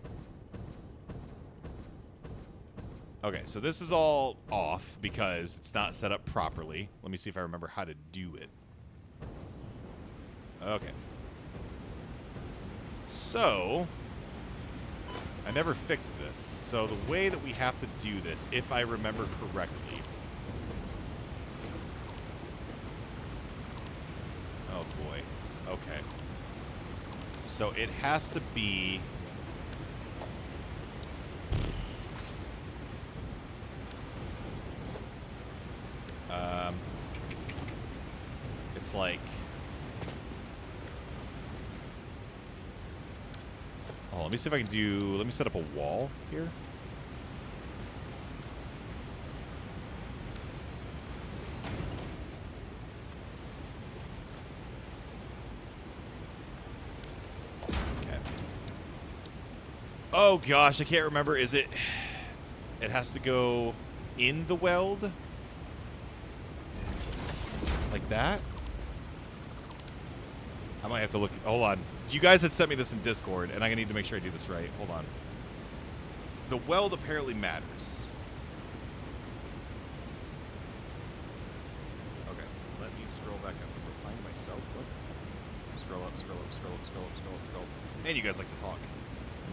Okay, so this is all off because it's not set up properly. Let me see if I remember how to do it. Okay. So, I never fixed this. So the way that we have to do this, if I remember correctly... Oh boy. Okay. So it has to be... it's like... Oh, let me see if I can do... Let me set up a wall here. Oh gosh, I can't remember. Is it... It has to go in the weld? Like that? I might have to look... Hold on. You guys had sent me this in Discord, and I need to make sure I do this right. Hold on. The weld apparently matters. Okay. Let me scroll back up and find myself. Look. Scroll up, scroll up, scroll up, scroll up, scroll up, scroll up. And you guys like to talk.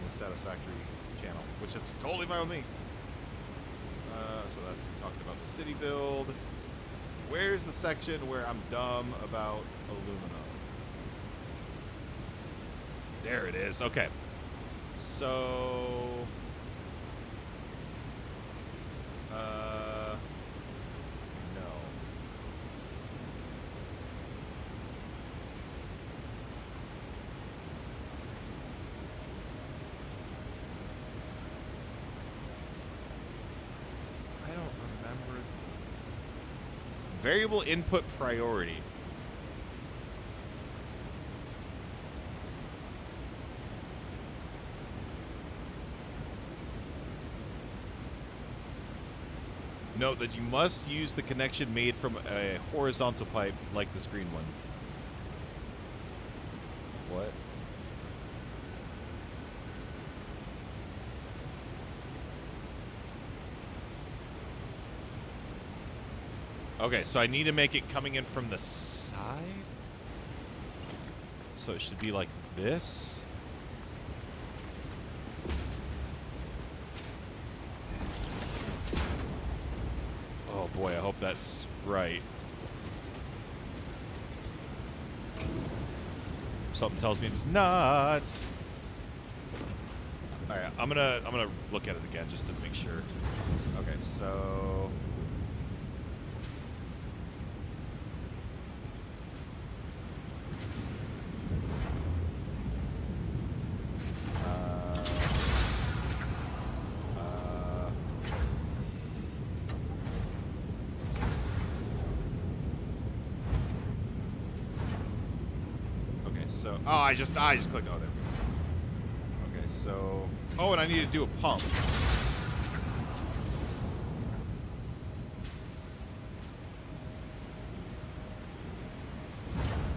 The Satisfactory channel, which is totally fine with me. So that's we talked about the city build. Where's the section where I'm dumb about aluminum? There it is. Okay. So no. Variable input priority. Note that you must use the connection made from a horizontal pipe like this green one. What? Okay, so I need to make it coming in from the side. So it should be like this. Oh boy, I hope that's right. Something tells me it's not. All right, I'm gonna look at it again just to make sure. Okay, so I just clicked. Oh, there we go. Okay, so and I need to do a pump.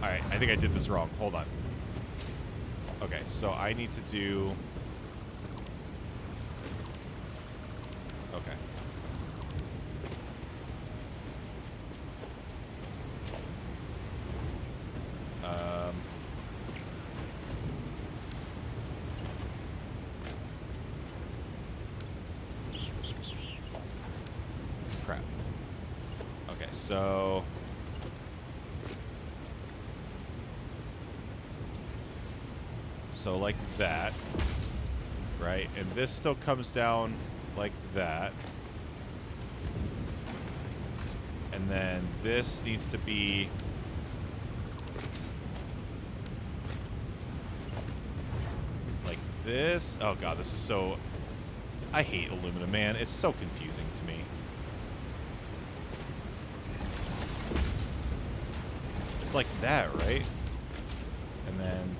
All right, I think I did this wrong. Hold on. Okay, so I need to do. Okay. Crap. Okay, so like that, right? And this still comes down like that. And then this needs to be like this. Oh god, this is so... I hate aluminum, man. It's so confusing to me. It's like that, right? And then...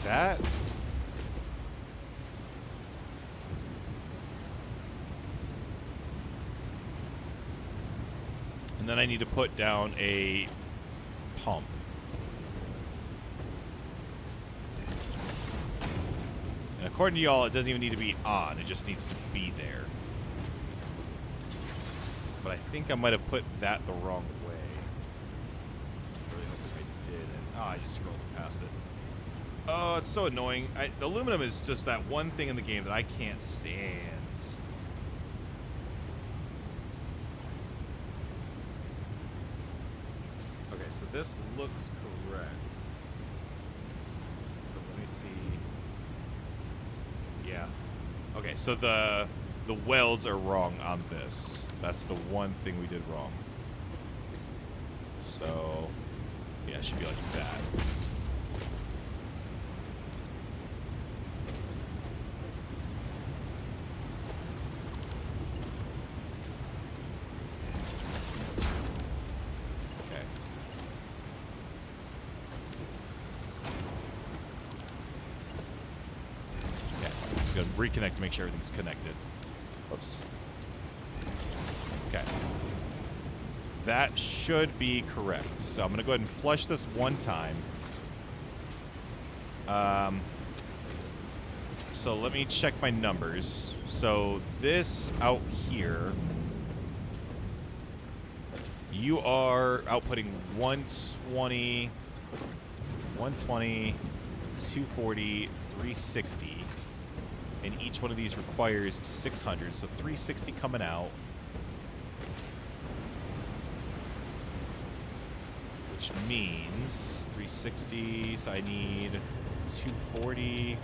that. And then I need to put down a pump. And according to y'all, it doesn't even need to be on. It just needs to be there. But I think I might have put that the wrong way. I really hope I didn't. Oh, I just scrolled past it. Oh, it's so annoying. The aluminum is just that one thing in the game that I can't stand. Okay, so this looks correct. But let me see. Yeah. Okay, so the welds are wrong on this. That's the one thing we did wrong. So, yeah, it should be like that. Reconnect to make sure everything's connected. Whoops. Okay. That should be correct. So I'm going to go ahead and flush this one time. So let me check my numbers. So this out here, you are outputting 120, 240, 360. And each one of these requires 600, so 360 coming out. Which means 360, so I need 240.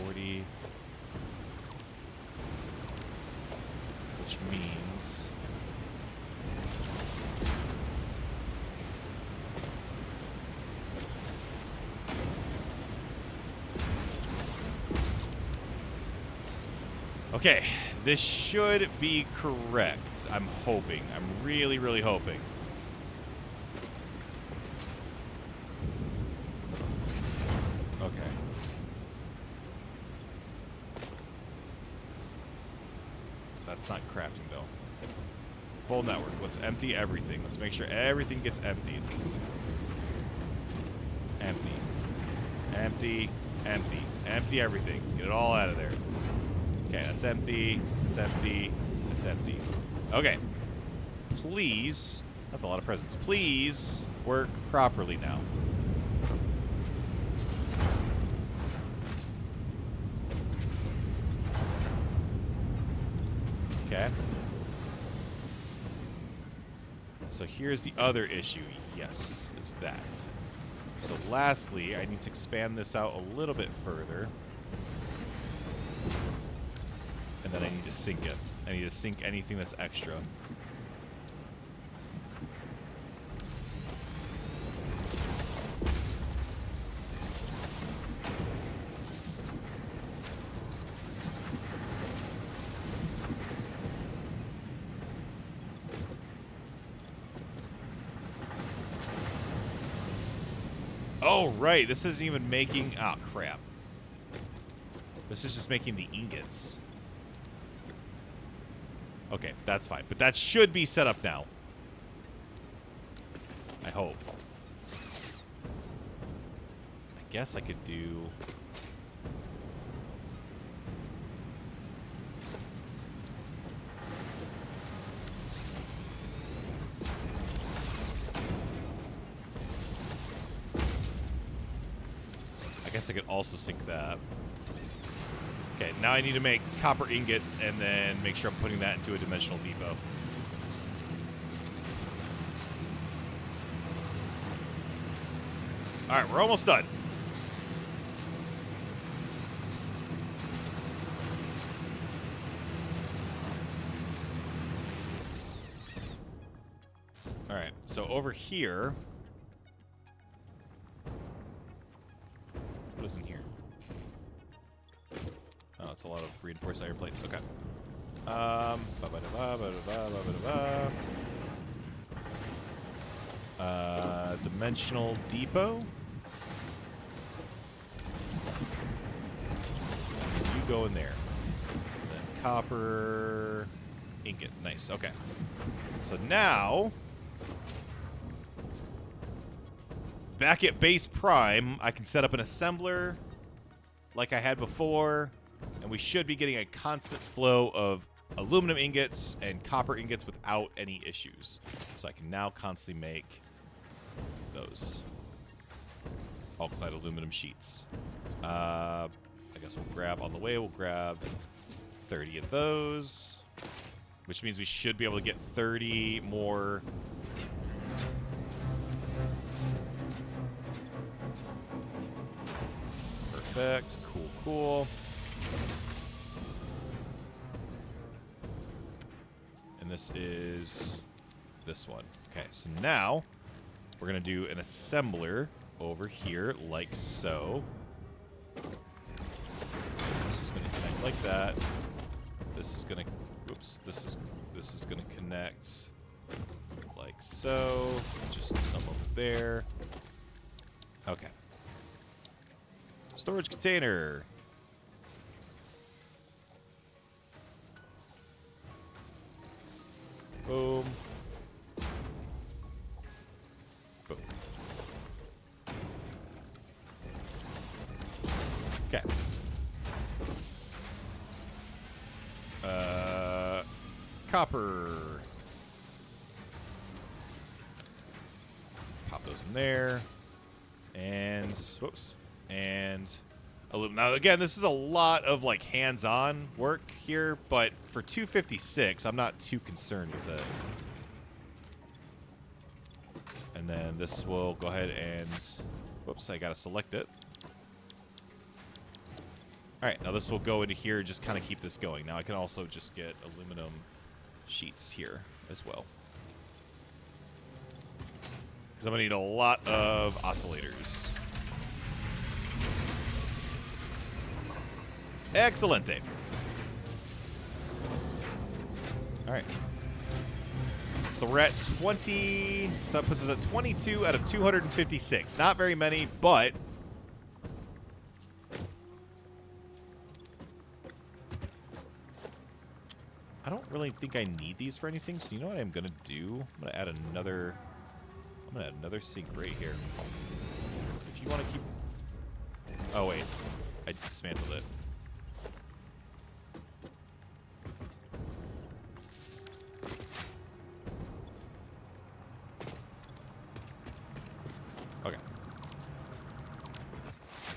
40. Which means... Okay, this should be correct. I'm hoping. I'm really, really hoping. Okay. That's not crafting, though. Full network. Let's empty everything. Let's make sure everything gets emptied. Empty. Empty. Empty. Empty everything. Get it all out of there. Okay, that's empty. It's empty. It's empty. Okay. Please. That's a lot of presents. Please work properly now. Okay. So here's the other issue. Yes, is that. So lastly, I need to expand this out a little bit further. And then I need to sync it. I need to sync anything that's extra. Oh, right. This isn't even making... Ah, crap. This is just making the ingots. Okay, that's fine. But that should be set up now. I hope. I guess I could do... I guess I could also sync that. Okay, now I need to make copper ingots and then make sure I'm putting that into a dimensional depot. All right, we're almost done. All right, so over here... What is in here? Oh, it's a lot of reinforced iron plates. Okay. Dimensional depot. You go in there. Then copper ingot. Nice. Okay. So now, back at base prime, I can set up an assembler like I had before. And we should be getting a constant flow of aluminum ingots and copper ingots without any issues. So I can now constantly make those all-clad aluminum sheets. I guess we'll grab, on the way, we'll grab 30 of those, which means we should be able to get 30 more. Perfect. Cool, cool. And this is this one. Okay, so now we're going to do an assembler over here like so. This is going to connect like that. This is going to, oops, this is going to connect like so. Just some over there. Okay. Storage container. Boom. Boom. Okay. Copper. Pop those in there. And, whoops. And aluminum. Now, again, this is a lot of, like, hands-on work here, but for 256, I'm not too concerned with it. And then this will go ahead and... Whoops, I gotta select it. All right, now this will go into here, just kind of keep this going. Now I can also just get aluminum sheets here as well. Because I'm going to need a lot of oscillators. Excelente. All right. So we're at 20. So that puts us at 22 out of 256. Not very many, but I don't really think I need these for anything. So you know what I'm gonna do? I'm gonna add another. I'm gonna add another sink right here. If you want to keep. Oh wait, I dismantled it. Okay.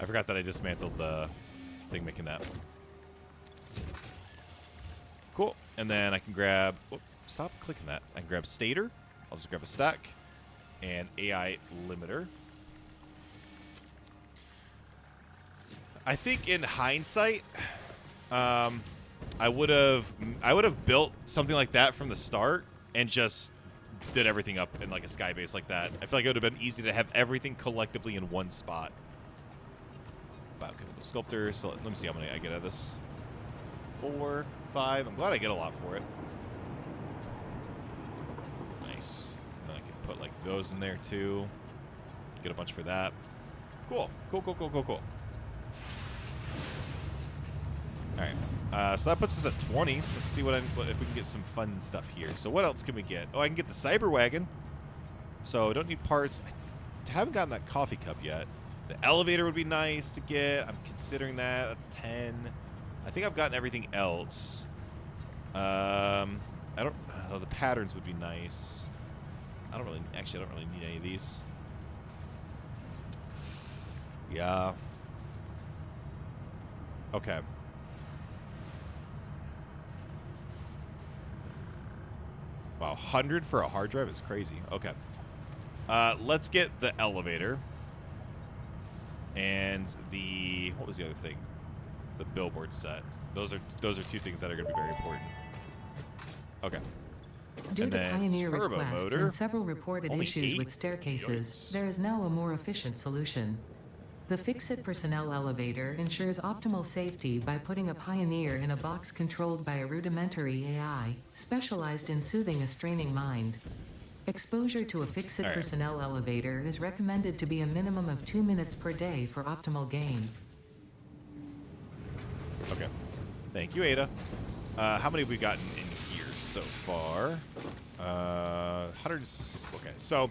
I forgot that I dismantled the thing making that. Cool. And then I can grab... Whoop, stop clicking that. I can grab stator. I'll just grab a stack. And AI limiter. I think in hindsight, I would have built something like that from the start and just did everything up in like a sky base like that. I feel like it would have been easy to have everything collectively in one spot. Biochemical sculptor. So let me see how many I get out of this. 4, 5. I'm glad I get a lot for it. Nice. And then I can put like those in there too. Get a bunch for that. Cool. Cool, cool, cool, cool, cool. Alright. So that puts us at 20. Let's see if we can get some fun stuff here. So what else can we get? Oh, I can get the cyber wagon. So don't need parts. I haven't gotten that coffee cup yet. The elevator would be nice to get. I'm considering that. That's 10. I think I've gotten everything else. I don't. Oh, the patterns would be nice. I don't really need any of these. Yeah. Okay. Wow, 100 for a hard drive is crazy. Okay. Let's get the elevator. And the... What was the other thing? The billboard set. Those are two things that are going to be very important. Okay. Due to Pioneer turbo requests motor. and several reported Only issues 8? with staircases, Yikes. there is now a more efficient solution. The Fix-It personnel elevator ensures optimal safety by putting a Pioneer in a box controlled by a rudimentary AI, specialized in soothing a straining mind. Exposure to a Fix-It All right. personnel elevator is recommended to be a minimum of 2 minutes per day for optimal gain. Okay. Thank you, Ada. How many have we gotten in here so far? 100. Okay, so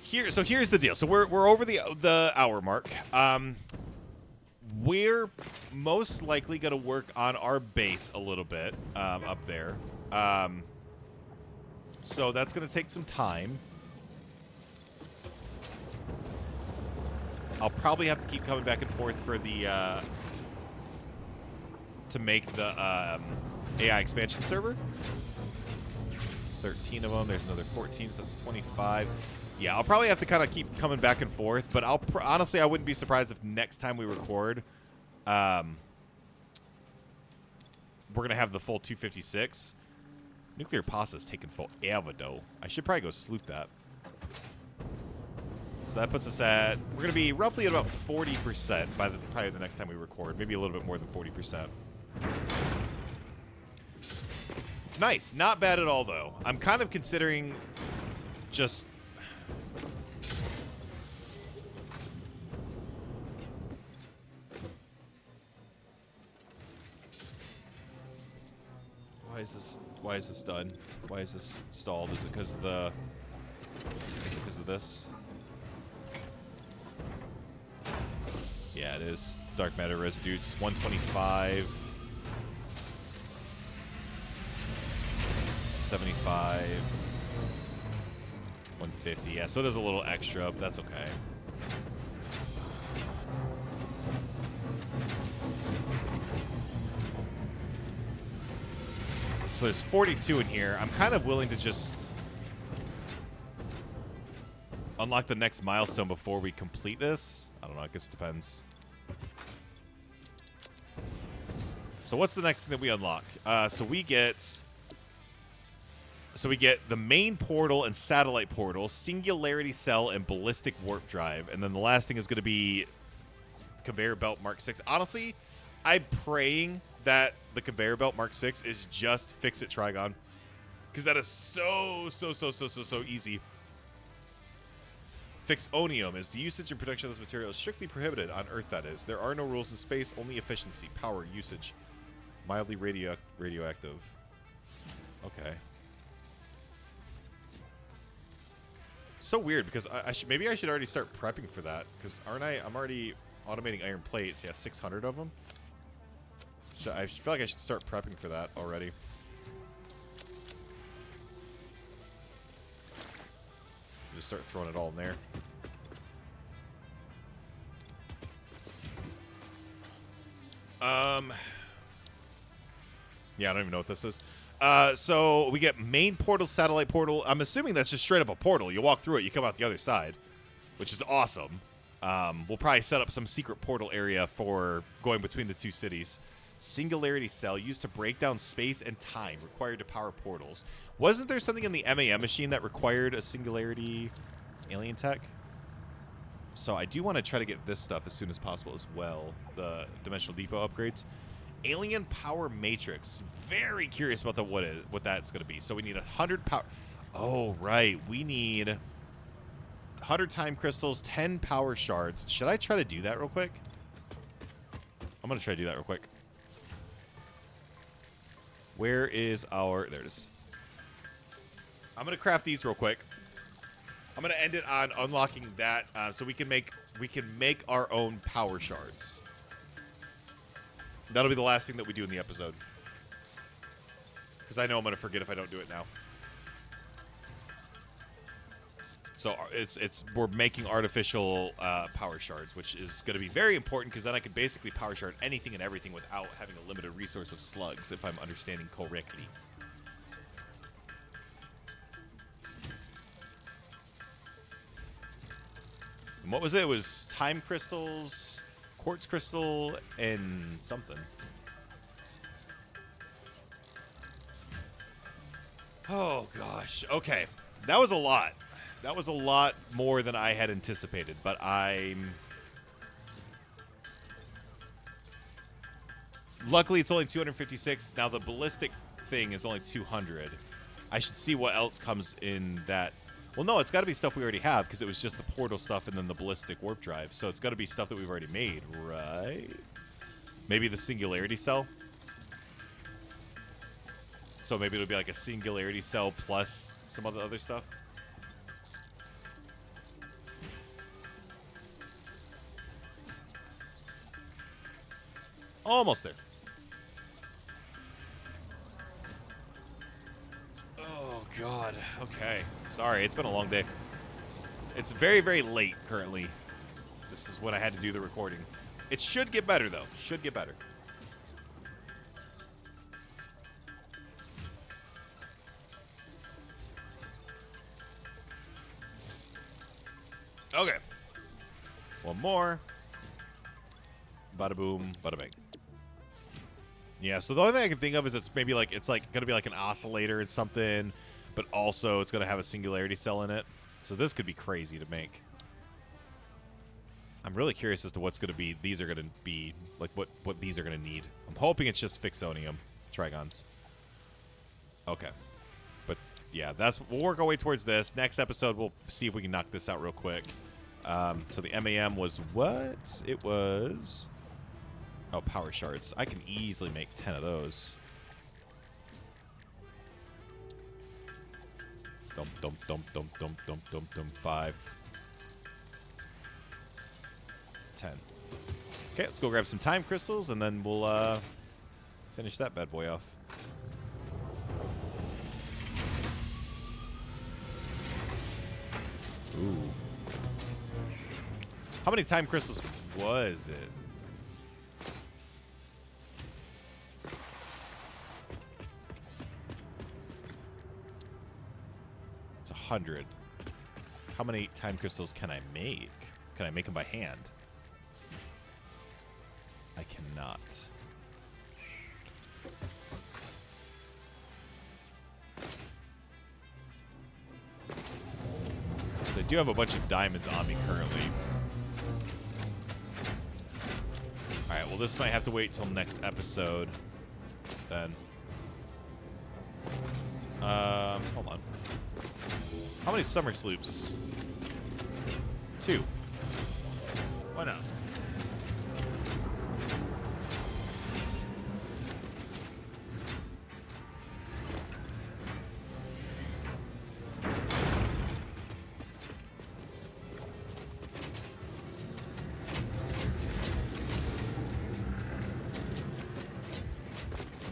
here's the deal. So we're over the hour mark. We're most likely gonna work on our base a little bit up there. So that's gonna take some time. I'll probably have to keep coming back and forth for the to make the AI expansion server. 13 of them. There's another 14, so that's 25. Yeah, I'll probably have to kind of keep coming back and forth, but honestly, I wouldn't be surprised if next time we record, we're gonna have the full 256. Nuclear pasta is taking forever, though. I should probably go sloop that. So that puts us at, we're going to be roughly at about 40% by probably the next time we record. Maybe a little bit more than 40%. Nice. Not bad at all, though. I'm kind of considering just... Why is this done? Why is this stalled? Is it because of the... Is it because of this? Yeah, it is. Dark matter residues. 125. 75. 150. Yeah, so it is a little extra, but that's okay. So there's 42 in here. I'm kind of willing to just unlock the next milestone before we complete this. I don't know. I guess it depends. So what's the next thing that we unlock? So we get the main portal and satellite portal, singularity cell, and ballistic warp drive. And then the last thing is going to be conveyor belt Mark 6. Honestly, I'm praying that the conveyor belt Mark 6 is just Fix-It Trigon, because that is so easy. Fixonium is the usage and production of this material is strictly prohibited on Earth, that is. There are no rules in space, only efficiency, power, usage. Mildly radioactive. Okay. So weird, because maybe I should already start prepping for that, because aren't I? I'm already automating iron plates. Yeah, 600 of them. So I feel like I should start prepping for that already. Just start throwing it all in there. Yeah, I don't even know what this is. So we get main portal, satellite portal. I'm assuming that's just straight up a portal. You walk through it, you come out the other side, which is awesome. We'll probably set up some secret portal area for going between the two cities. Singularity cell used to break down space and time, required to power portals. Wasn't there something in the MAM machine that required a singularity alien tech? So I do want to try to get this stuff as soon as possible as well. The Dimensional Depot upgrades. Alien Power Matrix. Very curious about what that's going to be. So we need 100 power. Oh, right. We need 100 time crystals, 10 power shards. Should I try to do that real quick? I'm going to try to do that real quick. Where is our... There it is. I'm going to craft these real quick. I'm going to end it on unlocking that so we can make our own power shards. That'll be the last thing that we do in the episode. Because I know I'm going to forget if I don't do it now. So we're making artificial power shards, which is going to be very important because then I can basically power shard anything and everything without having a limited resource of slugs, if I'm understanding correctly. And what was it? It was time crystals, quartz crystal, and something. Oh, gosh. Okay. That was a lot. That was a lot more than I had anticipated, but luckily, it's only 256. Now, the ballistic thing is only 200. I should see what else comes in that. Well, no, it's got to be stuff we already have, because it was just the portal stuff and then the ballistic warp drive. So it's got to be stuff that we've already made, right? Maybe the singularity cell? So maybe it'll be like a singularity cell plus some other stuff? Almost there. Oh, God. Okay. Sorry, it's been a long day. It's very, very late currently. This is when I had to do the recording. It should get better, though. Should get better. Okay. One more. Bada boom, bada bang. Yeah, so the only thing I can think of is it's maybe like gonna be like an oscillator and something, but also it's gonna have a singularity cell in it. So this could be crazy to make. I'm really curious as to what's gonna be. These are gonna be like what these are gonna need. I'm hoping it's just Fixonium Trigons. Okay, but yeah, we'll work our way towards this. Next episode, we'll see if we can knock this out real quick. So the MAM was what? It was. Oh, power shards. I can easily make 10 of those. Dump, dump, dump, dump, dump, dump, dump, dump. 5. 10. Okay, let's go grab some time crystals, and then we'll finish that bad boy off. Ooh. How many time crystals was it? It's 100. How many time crystals can I make? Can I make them by hand? I cannot. do have a bunch of diamonds on me currently. All right, well, this might have to wait till next episode then. Hold on. How many summer sloops? 2. Why not?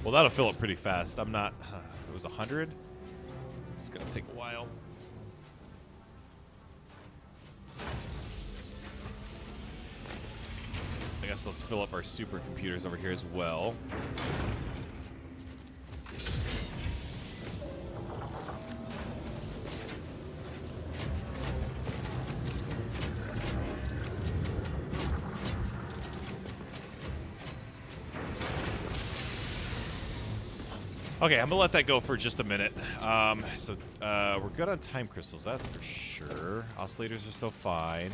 Well, that'll fill up pretty fast. I'm not... it was 100? It's going to take a while. I guess let's fill up our supercomputers over here as well. Okay, I'm gonna let that go for just a minute. We're good on time crystals, that's for sure. Oscillators are still fine.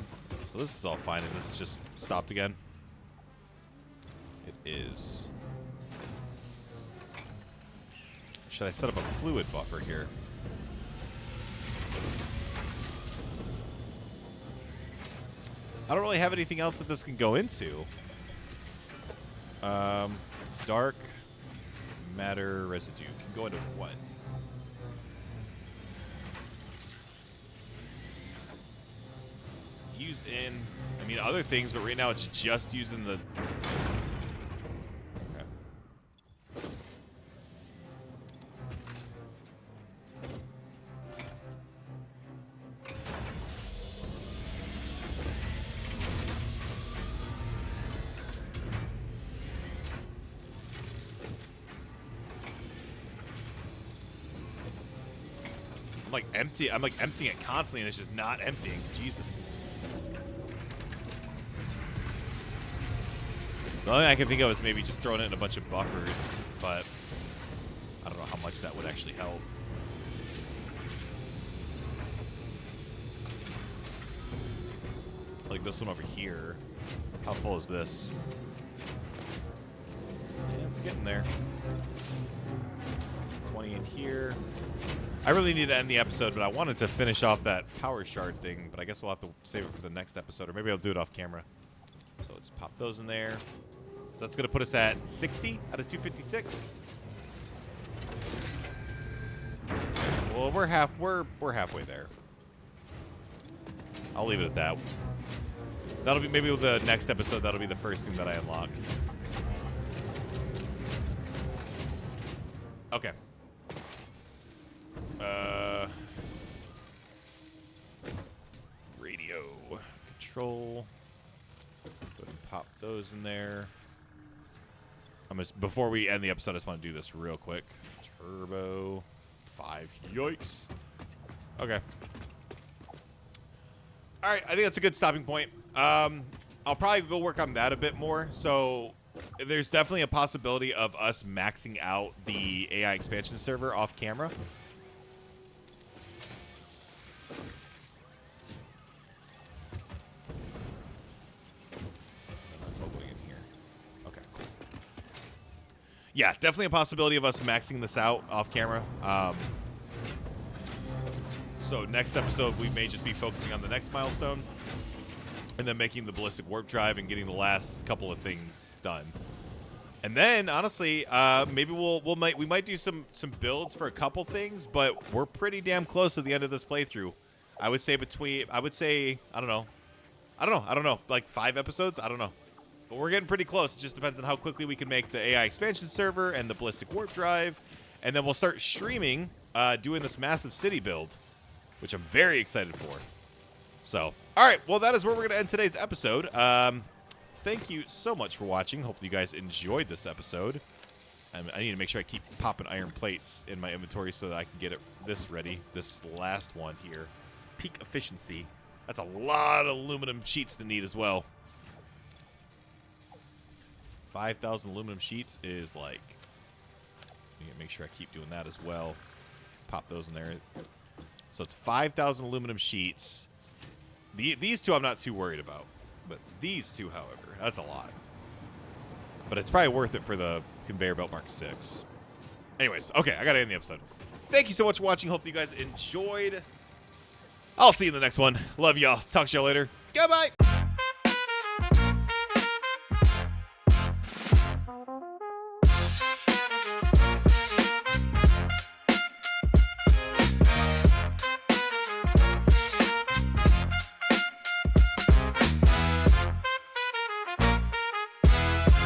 So this is all fine. Is this just stopped again? It is. Should I set up a fluid buffer here? I don't really have anything else that this can go into. Dark matter residue can go into what? Used in, I mean, other things, but right now it's just using the... Okay. I'm like emptying it constantly and it's just not emptying. Jesus. The only thing I can think of is maybe just throwing it in a bunch of buffers, but I don't know how much that would actually help. Like this one over here. How full is this? Yeah, it's getting there. 20 in here. I really need to end the episode, but I wanted to finish off that power shard thing, but I guess we'll have to save it for the next episode, or maybe I'll do it off camera. So let's pop those in there. So that's going to put us at 60 out of 256. Well, we're halfway there. I'll leave it at that. That'll be maybe with the next episode. That'll be the first thing that I unlock. Okay. Radio control. Go ahead and pop those in there. Before we end the episode, I just want to do this real quick. Turbo 5. Yikes. Okay. All right, I think that's a good stopping point. I'll probably go work on that a bit more. So there's definitely a possibility of us maxing out the AI expansion server off camera. That's all going in here. Okay. Yeah, definitely a possibility of us maxing this out off camera. So next episode, we may just be focusing on the next milestone and then making the ballistic warp drive and getting the last couple of things done. And then, honestly, maybe we might do some builds for a couple things, but we're pretty damn close to the end of this playthrough. I would say I don't know, like 5 episodes. I don't know, but we're getting pretty close. It just depends on how quickly we can make the AI expansion server and the ballistic warp drive, and then we'll start streaming, doing this massive city build, which I'm very excited for. So, all right, well, that is where we're going to end today's episode. Thank you so much for watching. Hopefully you guys enjoyed this episode. I need to make sure I keep popping iron plates in my inventory so that I can get this ready. This last one here. Peak efficiency. That's a lot of aluminum sheets to need as well. 5,000 aluminum sheets is like... I need to make sure I keep doing that as well. Pop those in there. So it's 5,000 aluminum sheets. These two I'm not too worried about. But these two, however, that's a lot. But it's probably worth it for the conveyor belt Mark 6. Anyways, okay, I got to end the episode. Thank you so much for watching. Hopefully you guys enjoyed. I'll see you in the next one. Love y'all. Talk to y'all later. Goodbye.